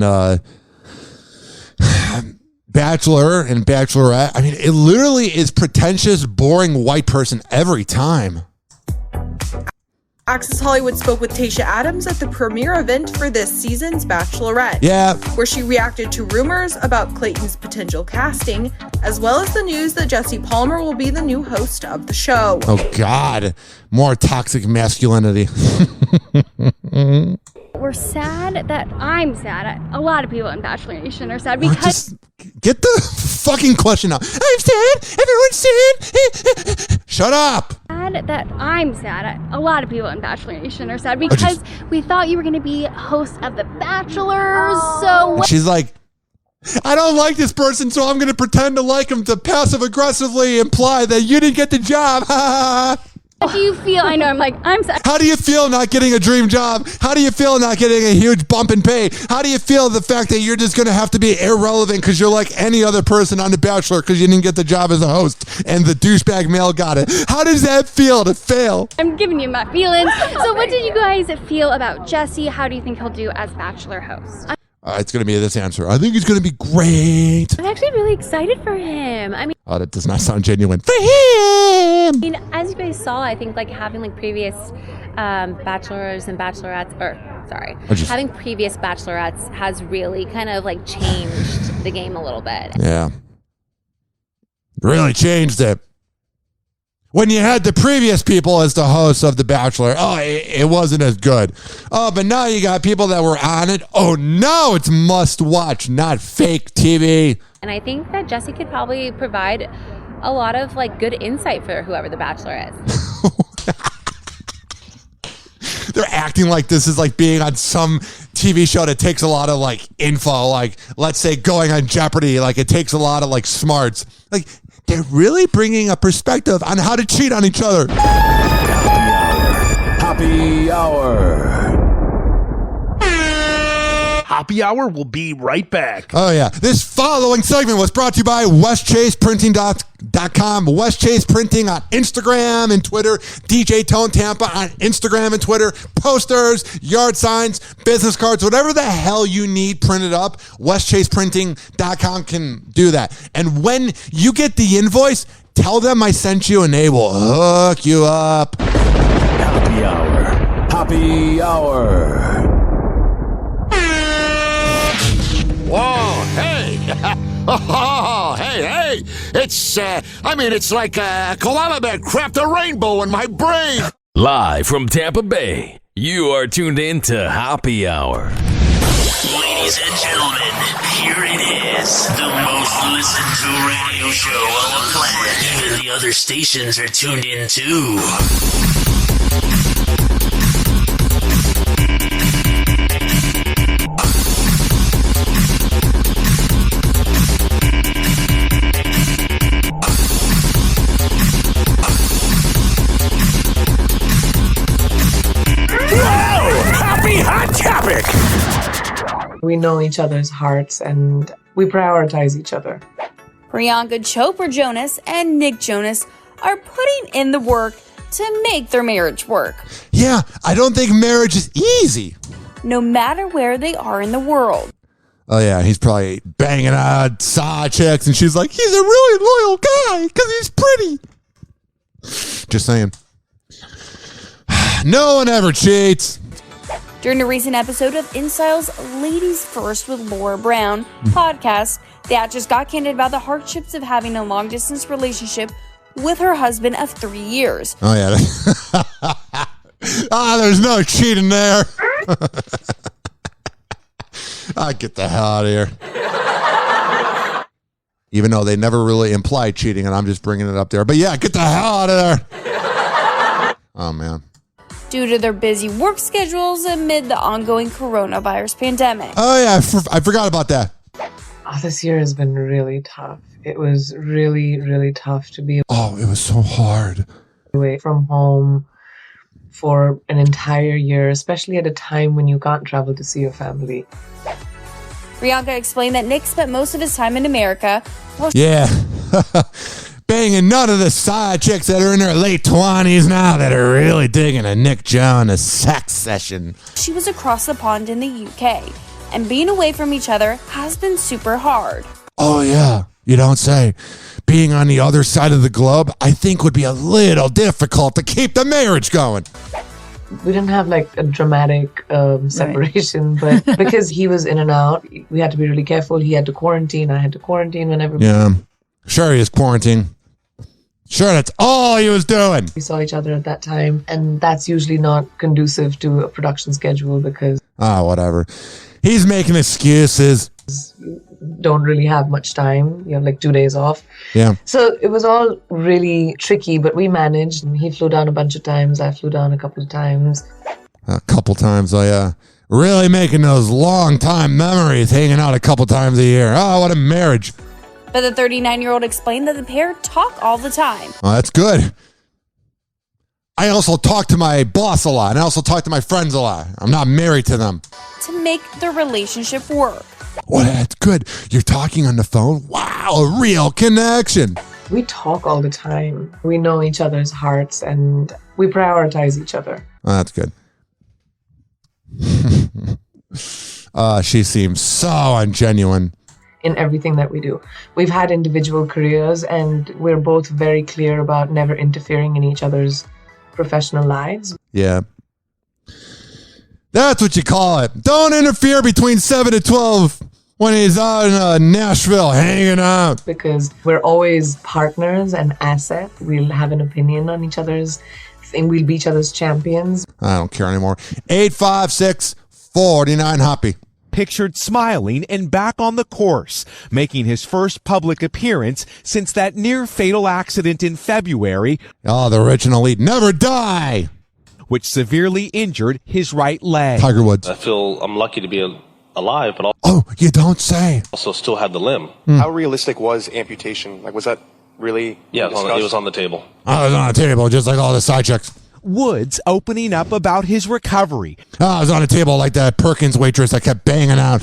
Bachelor and Bachelorette. I mean, it literally is pretentious, boring white person every time. Access Hollywood spoke with Tayshia Adams at the premiere event for this season's Bachelorette. Yeah. Where she reacted to rumors about Clayton's potential casting, as well as the news that Jesse Palmer will be the new host of the show. Oh, God. More toxic masculinity. We're sad that I'm sad. A lot of people in Bachelor Nation are sad because... Get the fucking question out. I'm sad. Everyone's sad. Shut up. That I'm sad. A lot of people in Bachelor Nation are sad because we thought you were going to be host of The Bachelor. So she's like, I don't like this person, so I'm going to pretend to like him to passive aggressively imply that you didn't get the job. How do you feel? I know, I'm sad. How do you feel not getting a dream job? How do you feel not getting a huge bump in pay? How do you feel the fact that you're just going to have to be irrelevant because you're like any other person on The Bachelor because you didn't get the job as a host and the douchebag male got it? How does that feel to fail? I'm giving you my feelings. So what did you guys feel about Jesse? How do you think he'll do as Bachelor host? It's going to be this answer. I think he's going to be great. I'm actually really excited for him. Oh, that does not sound genuine. For him! As you guys saw, I think having previous bachelors and bachelorettes, having previous bachelorettes has really kind of changed the game a little bit. Yeah. Really changed it. When you had the previous people as the hosts of The Bachelor, it wasn't as good. Oh, but now you got people that were on it. Oh, now it's must watch, not fake TV. And I think that Jesse could probably provide a lot of good insight for whoever The Bachelor is. They're acting like this is being on some TV show that takes a lot of info, let's say going on Jeopardy, it takes a lot of smarts. They're really bringing a perspective on how to cheat on each other. Hoppe Hour. Hoppe Hour will be right back. Oh, yeah. This following segment was brought to you by WestChasePrinting.com. West Chase Printing on Instagram and Twitter. DJ Tone Tampa on Instagram and Twitter. Posters, yard signs, business cards, whatever the hell you need printed up, WestChasePrinting.com can do that. And when you get the invoice, tell them I sent you and they will hook you up. Hoppe Hour. Hoppe Hour. Whoa, hey. Oh, hey. It's like a koala bear crapped a rainbow in my brain. Live from Tampa Bay, you are tuned in to Hoppe Hour. Ladies and gentlemen, here it is. The most listened to radio show on the planet. Even the other stations are tuned in too. Hot topic. We know each other's hearts and we prioritize each other. Priyanka Chopra Jonas and Nick Jonas are putting in the work to make their marriage work. Yeah, I don't think marriage is easy. No matter where they are in the world. Oh, yeah, he's probably banging out side chicks and she's like, he's a really loyal guy because he's pretty. Just saying. No one ever cheats. During a recent episode of InStyle's Ladies First with Laura Brown podcast, the actress got candid about the hardships of having a long-distance relationship with her husband of 3 years. Oh, yeah. There's no cheating there. Get the hell out of here. Even though they never really imply cheating, and I'm just bringing it up there. But yeah, get the hell out of there. Oh, man. Due to their busy work schedules amid the ongoing coronavirus pandemic. Oh, yeah, I forgot about that. Oh, this year has been really tough. It was really, really tough to be it was so hard. Away from home for an entire year, especially at a time when you can't travel to see your family. Priyanka explained that Nick spent most of his time in America. Yeah. Banging none of the side chicks that are in their late 20s now that are really digging a Nick Jonas sex session. She was across the pond in the UK, and being away from each other has been super hard. Oh, yeah. You don't say. Being on the other side of the globe, I think would be a little difficult to keep the marriage going. We didn't have a dramatic separation, right. But because he was in and out, we had to be really careful. He had to quarantine. I had to quarantine whenever. Yeah. Sure, he is quarantined. Sure, that's all he was doing. We saw each other at that time, and that's usually not conducive to a production schedule because... Whatever. He's making excuses. Don't really have much time. You have like 2 days off. Yeah. So it was all really tricky, but we managed. He flew down a bunch of times. I flew down a couple of times. A couple times, really making those long time memories, hanging out a couple times a year. Oh, what a marriage. But the 39-year-old explained that the pair talk all the time. Oh, that's good. I also talk to my boss a lot, and I also talk to my friends a lot. I'm not married to them. To make the relationship work. Oh, that's good. You're talking on the phone? Wow, a real connection. We talk all the time. We know each other's hearts, and we prioritize each other. Oh, that's good. She seems so ungenuine. In everything that we do. We've had individual careers, and we're both very clear about never interfering in each other's professional lives. Yeah. That's what you call it. Don't interfere between 7 to 12 when he's out in Nashville hanging out. Because we're always partners and asset. We'll have an opinion on each other's thing. We'll be each other's champions. I don't care anymore. 856-49-HOPPE. Pictured smiling and back on the course, making his first public appearance since that near-fatal accident in February. Oh, the rich and elite never die! Which severely injured his right leg. Tiger Woods. I feel I'm lucky to be alive, but you don't say. Also still had the limb. How realistic was amputation? Like, was that really? Yeah, it was on the table. I was on the table, just like all the side chicks. Woods opening up about his recovery. I was on a table like that Perkins waitress that kept banging out.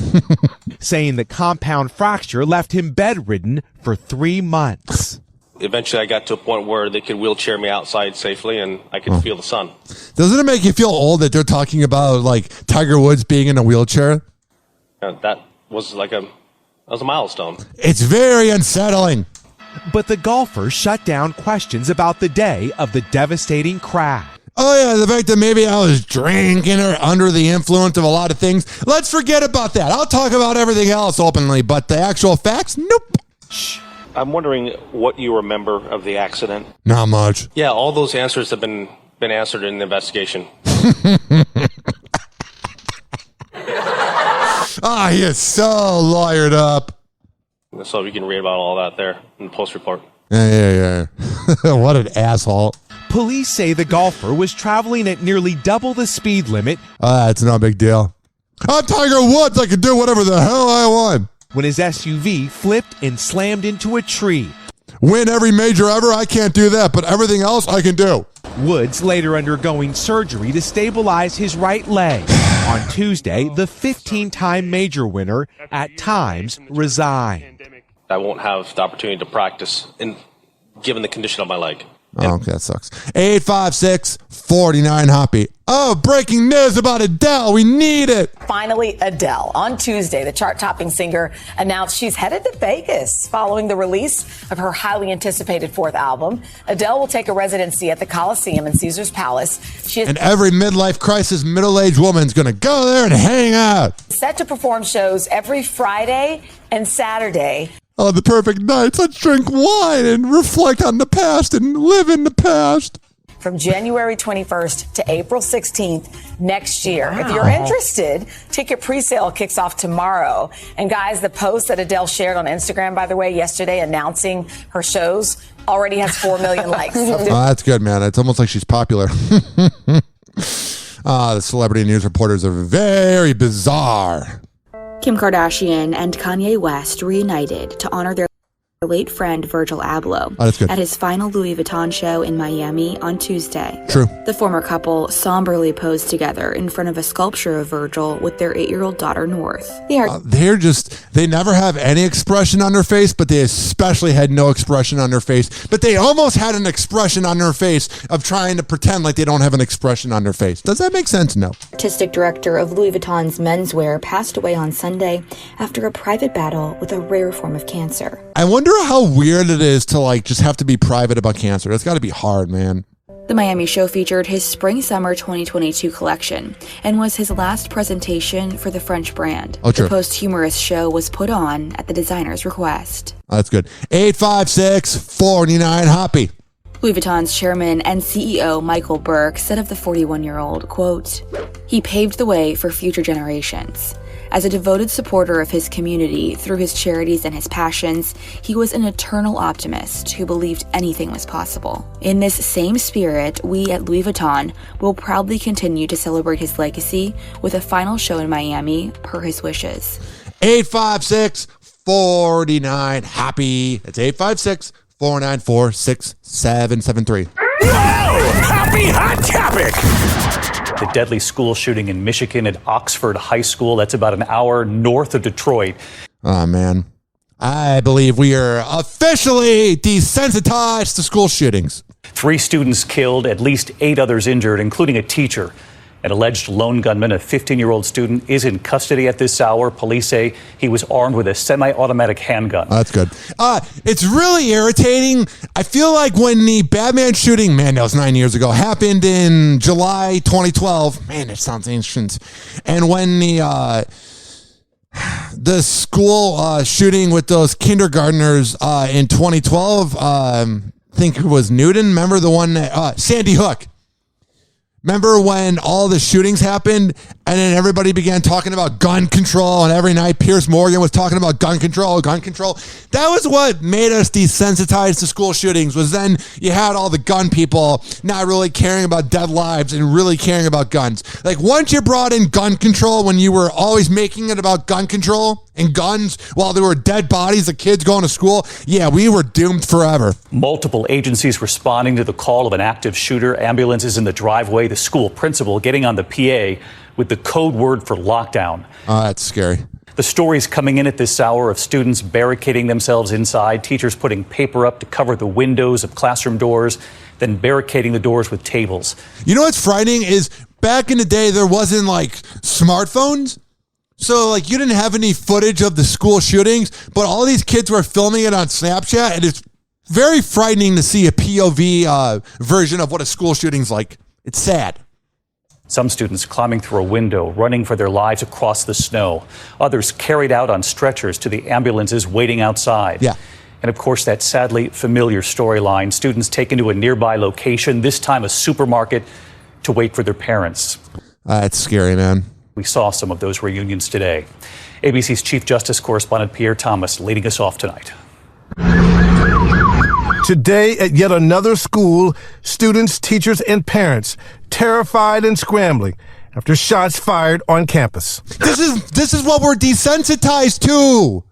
Saying the compound fracture left him bedridden for 3 months. Eventually I got to a point where they could wheelchair me outside safely and I could feel the sun. Doesn't it make you feel old that they're talking about like Tiger Woods being in a wheelchair? That was a milestone. It's very unsettling. But the golfer shut down questions about the day of the devastating crash. Oh, yeah, the fact that maybe I was drinking or under the influence of a lot of things. Let's forget about that. I'll talk about everything else openly, but the actual facts, nope. Shh. I'm wondering what you remember of the accident. Not much. Yeah, all those answers have been answered in the investigation. He is so lawyered up. So you can read about all that there in the post report. Yeah. What an asshole. Police say the golfer was traveling at nearly double the speed limit. It's no big deal. I'm Tiger Woods. I can do whatever the hell I want. When his SUV flipped and slammed into a tree. Win every major ever? I can't do that, but everything else I can do. Woods later undergoing surgery to stabilize his right leg. On Tuesday, the 15-time major winner at times resigned. I won't have the opportunity to practice given the condition of my leg. Oh, okay, that sucks. 856-49-HOPPE. Oh, breaking news about Adele. We need it. Finally, Adele. On Tuesday, the chart-topping singer announced she's headed to Vegas following the release of her highly anticipated fourth album. Adele will take a residency at the Coliseum in Caesar's Palace. And every midlife crisis middle-aged woman's going to go there and hang out. Set to perform shows every Friday and Saturday. Oh, the perfect nights. Let's drink wine and reflect on the past and live in the past. From January 21st to April 16th next year. Wow. If you're interested, ticket presale kicks off tomorrow. And guys, the post that Adele shared on Instagram, by the way, yesterday announcing her shows already has 4 million likes. Oh, that's good, man. It's almost like she's popular. The celebrity news reporters are very bizarre. Kim Kardashian and Kanye West reunited to honor their late friend Virgil Abloh at his final Louis Vuitton show in Miami on Tuesday. True. The former couple somberly posed together in front of a sculpture of Virgil with their 8-year-old daughter North. They never have any expression on their face, but they especially had no expression on their face. But they almost had an expression on their face of trying to pretend like they don't have an expression on their face. Does that make sense? No. Artistic director of Louis Vuitton's menswear passed away on Sunday after a private battle with a rare form of cancer. I wonder how weird it is to just have to be private about cancer. That's got to be hard, man. The Miami show featured his Spring-Summer 2022 collection and was his last presentation for the French brand. Oh, true. The post-humorous show was put on at the designer's request. That's good. 856-49-HOPPE. Louis Vuitton's chairman and CEO Michael Burke said of the 41-year-old, quote, "He paved the way for future generations. As a devoted supporter of his community through his charities and his passions, he was an eternal optimist who believed anything was possible. In this same spirit, we at Louis Vuitton will proudly continue to celebrate his legacy with a final show in Miami per his wishes." 856-49-HAPPY. That's 856-494-6773. Happy Hot Topic! The deadly school shooting in Michigan at Oxford High School. That's about an hour north of Detroit. Oh, man. I believe we are officially desensitized to school shootings. 3 students killed, at least 8 others injured, including a teacher. An alleged lone gunman, a 15-year-old student, is in custody at this hour. Police say he was armed with a semi-automatic handgun. That's good. It's really irritating. I feel like when the Batman shooting, man, that was 9 years ago, happened in July 2012. Man, that sounds ancient. And when the school shooting with those kindergartners in 2012, I think it was Newton. Remember the one that, Sandy Hook. Remember when all the shootings happened and then everybody began talking about gun control, and every night Piers Morgan was talking about gun control. That was what made us desensitized to school shootings, was then you had all the gun people not really caring about dead lives and really caring about guns. Like, once you brought in gun control, when you were always making it about gun control and guns while there were dead bodies of kids going to school, yeah, we were doomed forever. Multiple agencies responding to the call of an active shooter, ambulances in the driveway, the school principal getting on the PA with the code word for lockdown. Oh, that's scary. The stories coming in at this hour of students barricading themselves inside, teachers putting paper up to cover the windows of classroom doors, then barricading the doors with tables. You know what's frightening is back in the day, there wasn't like smartphones. So like you didn't have any footage of the school shootings, but all these kids were filming it on Snapchat, and it's very frightening to see a POV version of what a school shooting's like. It's sad. Some students climbing through a window, running for their lives across the snow. Others carried out on stretchers to the ambulances waiting outside. Yeah. And of course, that sadly familiar storyline. Students taken to a nearby location, this time a supermarket, to wait for their parents. It's scary, man. We saw some of those reunions today. ABC's Chief Justice correspondent Pierre Thomas leading us off tonight. Today at yet another school, students, teachers, and parents terrified and scrambling after shots fired on campus. This is what we're desensitized to.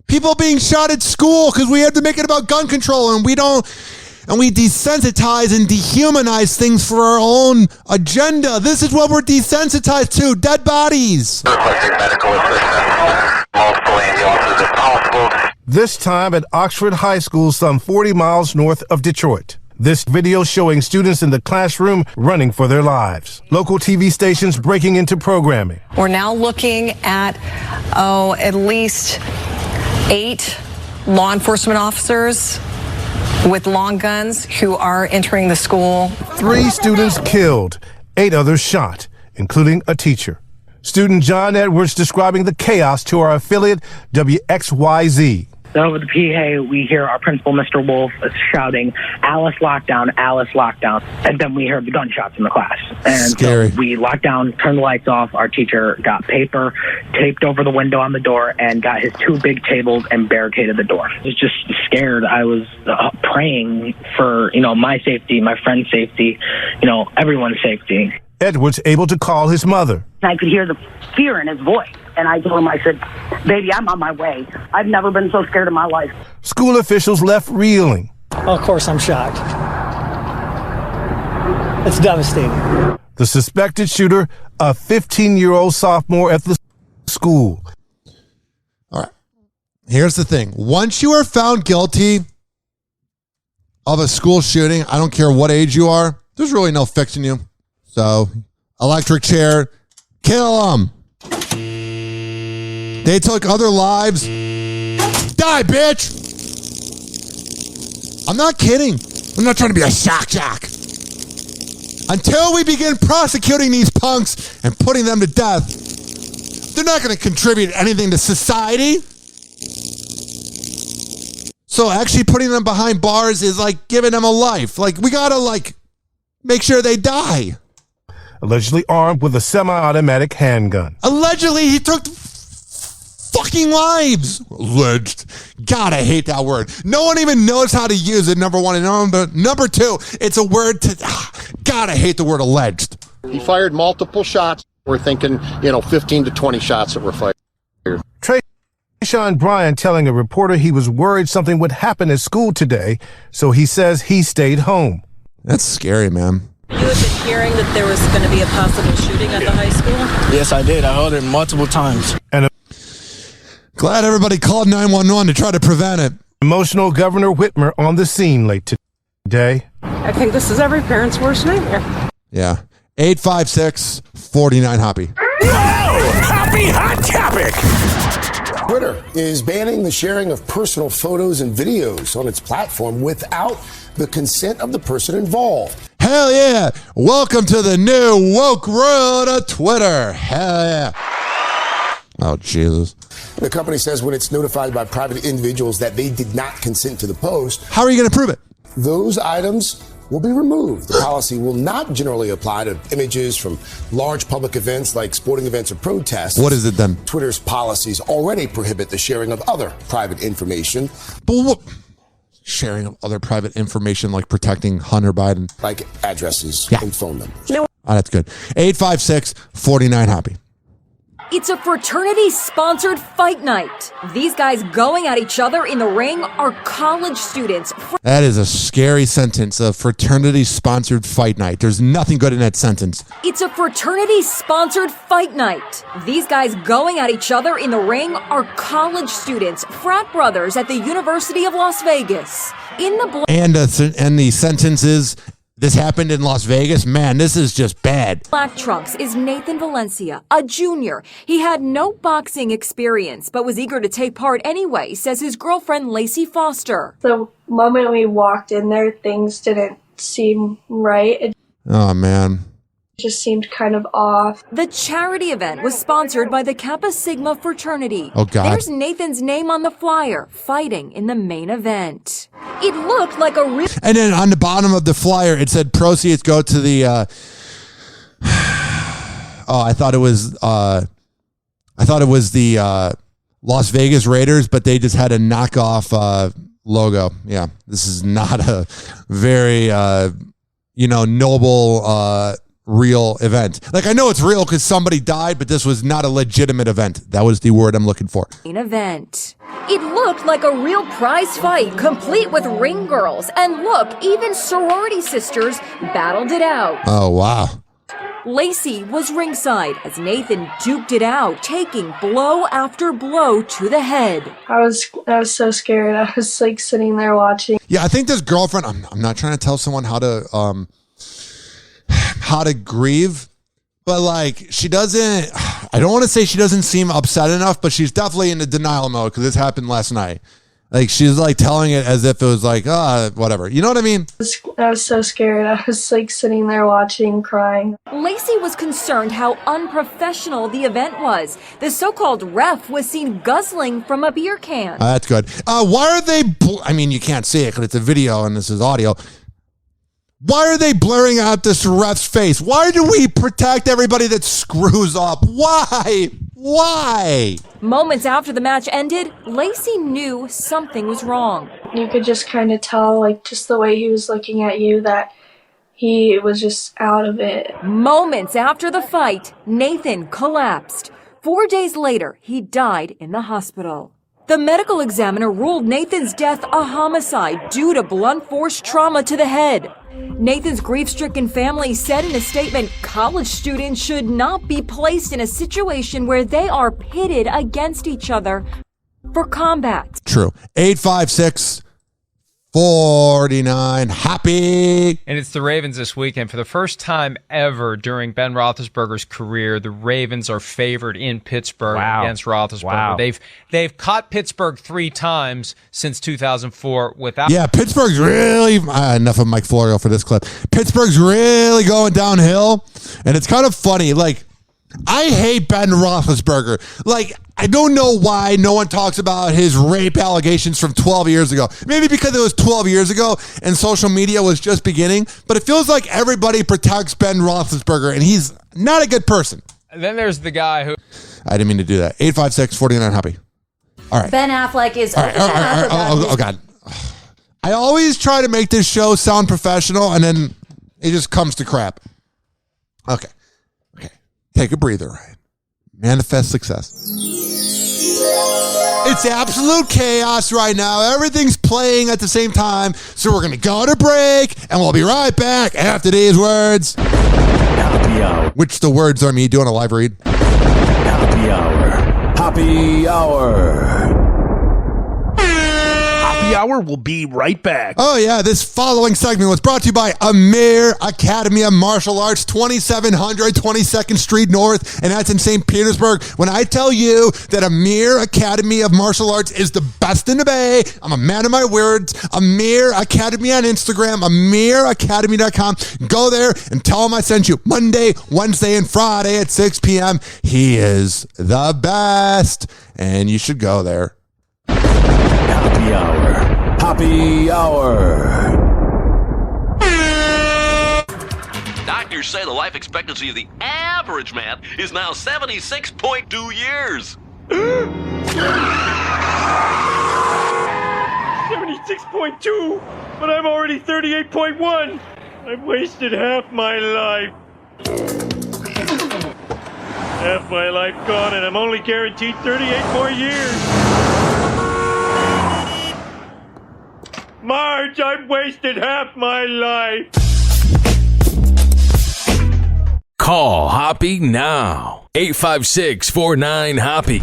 People being shot at school because we have to make it about gun control, and we desensitize and dehumanize things for our own agenda. This is what we're desensitized to. Dead bodies. Requesting medical assistance. Multiple ambulances if possible. This time at Oxford High School, some 40 miles north of Detroit. This video showing students in the classroom running for their lives. Local TV stations breaking into programming. We're now looking at, at least 8 law enforcement officers with long guns who are entering the school. 3 students killed, 8 others shot, including a teacher. Student John Edwards describing the chaos to our affiliate WXYZ. Over the PA, we hear our principal, Mr. Wolf, shouting, "Alice lockdown, Alice lockdown." And then we heard the gunshots in the class. And Scary. So we locked down, turned the lights off. Our teacher got paper taped over the window on the door and got his 2 big tables and barricaded the door. I was just scared. I was praying for, my safety, my friend's safety, everyone's safety. Edwards able to call his mother. I could hear the fear in his voice. And I told him, I said, "Baby, I'm on my way. I've never been so scared in my life." School officials left reeling. Of course, I'm shocked. It's devastating. The suspected shooter, a 15-year-old sophomore at the school. All right. Here's the thing. Once you are found guilty of a school shooting, I don't care what age you are, there's really no fixing you. So, electric chair, kill them. They took other lives. Die, bitch! I'm not kidding. I'm not trying to be a shock jock. Until we begin prosecuting these punks and putting them to death, they're not going to contribute anything to society. So actually putting them behind bars is like giving them a life. Like, we got to like make sure they die. Allegedly armed with a semi-automatic handgun. Allegedly, he took fucking lives. Alleged. God, I hate that word. No one even knows how to use it, number one. And number two, it's a word to... God, I hate the word alleged. He fired multiple shots. We're thinking, 15 to 20 shots that were fired. Trayshawn Bryan telling a reporter he was worried something would happen at school today, so he says he stayed home. That's scary, man. You had been hearing that there was going to be a possible shooting at the high school? Yes, I did. I heard it multiple times. And glad everybody called 911 to try to prevent it. Emotional Governor Whitmer on the scene late today. I think this is every parent's worst nightmare. Yeah. 856-49-HOPPY. Whoa! Happy Hot Topic! Twitter is banning the sharing of personal photos and videos on its platform without the consent of the person involved. Hell yeah! Welcome to the new woke world of Twitter. Hell yeah. Oh, Jesus. The company says when it's notified by private individuals that they did not consent to the post. How are you going to prove it? Those items will be removed. The policy will not generally apply to images from large public events like sporting events or protests. What is it then? Twitter's policies already prohibit the sharing of other private information. But what? Sharing of other private information like protecting Hunter Biden. Like addresses and phone numbers. Oh, that's good. 856-49-HOPPY. It's a fraternity-sponsored fight night. These guys going at each other in the ring are college students. That is a scary sentence, a fraternity-sponsored fight night. There's nothing good in that sentence. It's a fraternity-sponsored fight night. These guys going at each other in the ring are college students, frat brothers at the University of Las Vegas. And the sentence is, this happened in Las Vegas? Man, this is just bad. Black trunks is Nathan Valencia, a junior. He had no boxing experience, but was eager to take part anyway, says his girlfriend Lacey Foster. The moment we walked in there, things didn't seem right. It Oh, man. just seemed kind of off. The charity event was sponsored by the Kappa Sigma fraternity. Oh, God. There's Nathan's name on the flyer, fighting in the main event. It looked like a real... And then on the bottom of the flyer, it said proceeds go to the, I thought it was the Las Vegas Raiders, but they just had a knockoff logo. Yeah, this is not a very, noble, real event. Like, I know it's real because somebody died, but this was not a legitimate event. That was the word I'm looking for. Main event. It looked like a real prize fight, complete with ring girls. And look, even sorority sisters battled it out. Oh, wow. Lacey was ringside as Nathan duked it out, taking blow after blow to the head. I was so scared. I was like sitting there watching. Yeah, I think this girlfriend, I'm not trying to tell someone how to grieve, but like she doesn't, I don't want to say she doesn't seem upset enough, but she's definitely in the denial mode because this happened last night. Like she's like telling it as if it was like, whatever. You know what I mean? I was so scared. I was like sitting there watching, crying. Lacey was concerned how unprofessional the event was. The so-called ref was seen guzzling from a beer can. That's good. Why are they, you can't see it because it's a video and this is audio. Why are they blurring out this ref's face? Why do we protect everybody that screws up? Why? Moments after the match ended, Lacey knew something was wrong. You could just kind of tell, like, just the way he was looking at you, that he was just out of it. Moments after the fight, Nathan collapsed. 4 days later, he died in the hospital. The medical examiner ruled Nathan's death a homicide due to blunt force trauma to the head. Nathan's grief-stricken family said in a statement, college students should not be placed in a situation where they are pitted against each other for combat. True. 856-49 And it's the Ravens this weekend. For the first time ever during Ben Roethlisberger's career, the Ravens are favored in Pittsburgh against Roethlisberger. Wow. They've caught Pittsburgh 3 times since 2004 without... Yeah, Pittsburgh's really... enough of Mike Florio for this clip. Pittsburgh's really going downhill, and it's kind of funny. Like, I hate Ben Roethlisberger. Like, I don't know why no one talks about his rape allegations from 12 years ago. Maybe because it was 12 years ago and social media was just beginning, but it feels like everybody protects Ben Roethlisberger, and he's not a good person. And then there's the guy who... I didn't mean to do that. 856-49-HOPPE. All right. Ben Affleck is... All right. Oh, God. I always try to make this show sound professional, and then it just comes to crap. Okay. Take a breather, Ryan. Manifest success. It's absolute chaos right now. Everything's playing at the same time. So we're going to go to break, and we'll be right back after these words. Happy Hour. Which the words are me doing a live read. Happy Hour. Happy Hour. Happy Hour will be right back. Oh, yeah. This following segment was brought to you by Amir Academy of Martial Arts, 2700 22nd Street North, and that's in St. Petersburg. When I tell you that Amir Academy of Martial Arts is the best in the Bay, I'm a man of my words. Amir Academy on Instagram, amiracademy.com. Go there and tell him I sent you Monday, Wednesday, and Friday at 6 p.m. He is the best, and you should go there. Happy Hour. Happy Hour. Doctors say the life expectancy of the average man is now 76.2 years. 76.2, but I'm already 38.1. I've wasted half my life. Half my life gone, and I'm only guaranteed 38 more years. Marge, I've wasted half my life. Call Hoppe now. 856-49-HOPPE.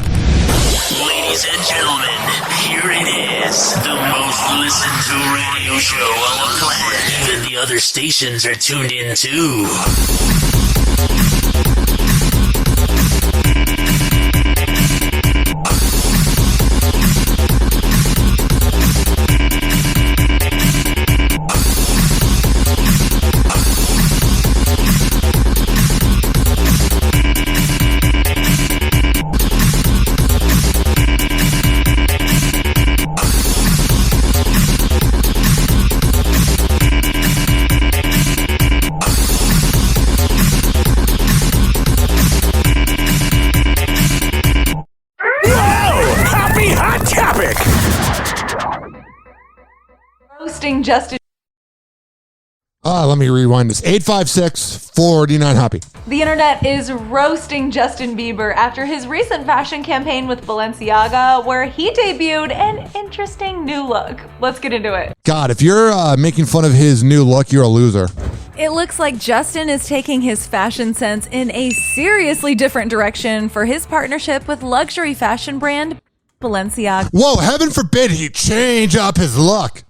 Ladies and gentlemen, here it is. The most listened to radio show on the planet. Even the other stations are tuned in too. Roasting Justin. Let me rewind this. 856-49-HOPPE. The internet is roasting Justin Bieber after his recent fashion campaign with Balenciaga, where he debuted an interesting new look. Let's get into it. God, if you're making fun of his new look, you're a loser. It looks like Justin is taking his fashion sense in a seriously different direction for his partnership with luxury fashion brand Balenciaga. Whoa, heaven forbid he change up his look.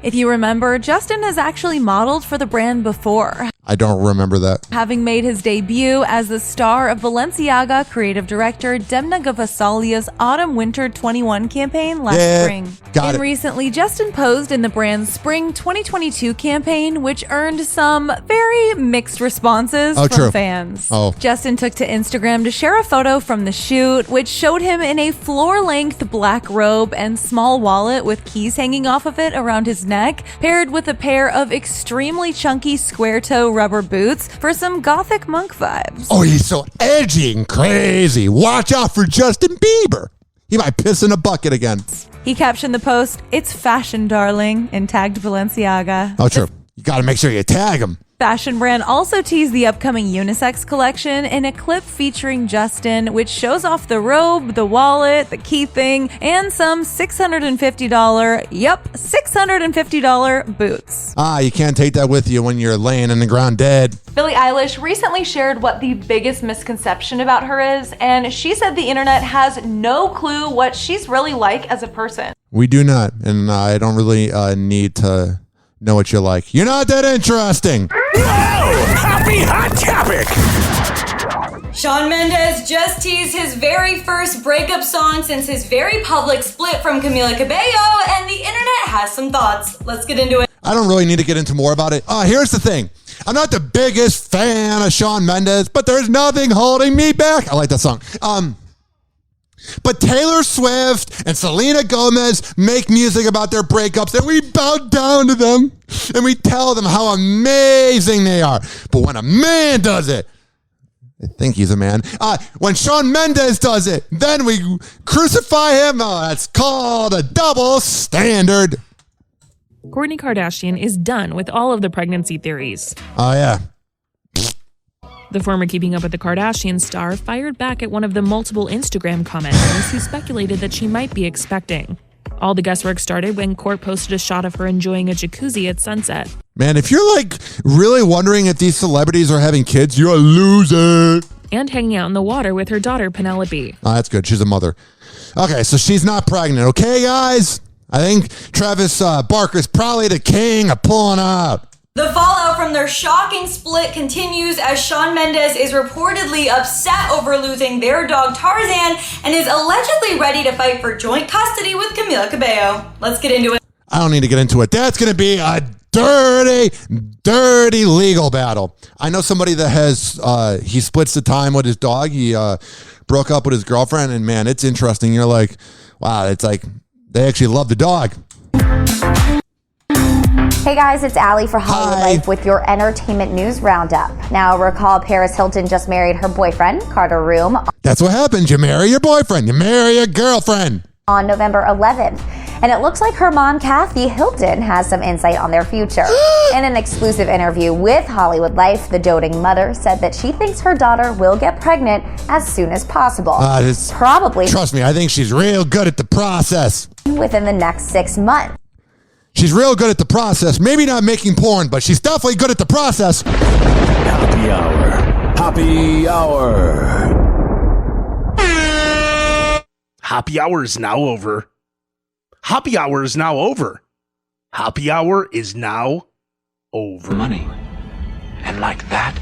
If you remember, Justin has actually modeled for the brand before. I don't remember that. Having made his debut as the star of Balenciaga creative director Demna Gvasalia's Autumn-Winter 21 campaign last spring. And recently, Justin posed in the brand's Spring 2022 campaign, which earned some very mixed responses from fans. Justin took to Instagram to share a photo from the shoot, which showed him in a floor-length black robe and small wallet with keys hanging off of it around his neck, paired with a pair of extremely chunky square-toe rubber boots for some gothic monk vibes. Oh, he's so edgy and crazy. Watch out for Justin Bieber. He might piss in a bucket again. He captioned the post, "It's fashion, darling," and tagged Balenciaga. Oh, true. You got to make sure you tag him. Fashion brand also teased the upcoming unisex collection in a clip featuring Justin, which shows off the robe, the wallet, the key thing, and some $650 boots. You can't take that with you when you're laying in the ground dead. Billie Eilish recently shared what the biggest misconception about her is, and she said the internet has no clue what she's really like as a person. We do not, and I don't really need to know what you like. You're not that interesting. Happy Hot Topic! Shawn Mendes just teased his very first breakup song since his very public split from Camila Cabello, and the internet has some thoughts. Let's get into it. I don't really need to get into more about it. Here's the thing. I'm not the biggest fan of Shawn Mendes, but there's nothing holding me back. I like that song. But Taylor Swift and Selena Gomez make music about their breakups, and we bow down to them, and we tell them how amazing they are. But when a man does it, I think he's a man. When Shawn Mendes does it, then we crucify him. Oh, that's called a double standard. Kourtney Kardashian is done with all of the pregnancy theories. Oh, yeah. The former Keeping Up with the Kardashians star fired back at one of the multiple Instagram commenters who speculated that she might be expecting. All the guesswork started when Kourt posted a shot of her enjoying a jacuzzi at sunset. Man, if you're like really wondering if these celebrities are having kids, you're a loser. And hanging out in the water with her daughter Penelope. Oh, that's good. She's a mother. Okay, so she's not pregnant. Okay, guys? I think Travis Barker's probably the king of pulling out. The fallout from their shocking split continues as Shawn Mendes is reportedly upset over losing their dog Tarzan and is allegedly ready to fight for joint custody with Camila Cabello. Let's get into it. I don't need to get into it. That's going to be a dirty legal battle. I know somebody that has, he splits the time with his dog. He broke up with his girlfriend, and man, it's interesting. You're like, wow, it's like they actually love the dog. Hey guys, it's Allie for Hollywood Life with your entertainment news roundup. Now, recall Paris Hilton just married her boyfriend, Carter Room. That's what happens. You marry your boyfriend. You marry your girlfriend. On November 11th. And it looks like her mom, Kathy Hilton, has some insight on their future. In an exclusive interview with Hollywood Life, the doting mother said that she thinks her daughter will get pregnant as soon as possible. Probably. Trust me, I think she's real good at the process. Within the next 6 months. She's real good at the process. Maybe not making porn, but she's definitely good at the process. Happy Hour. Happy Hour. Happy Hour is now over. Happy Hour is now over. Happy Hour is now over. Money. And like that,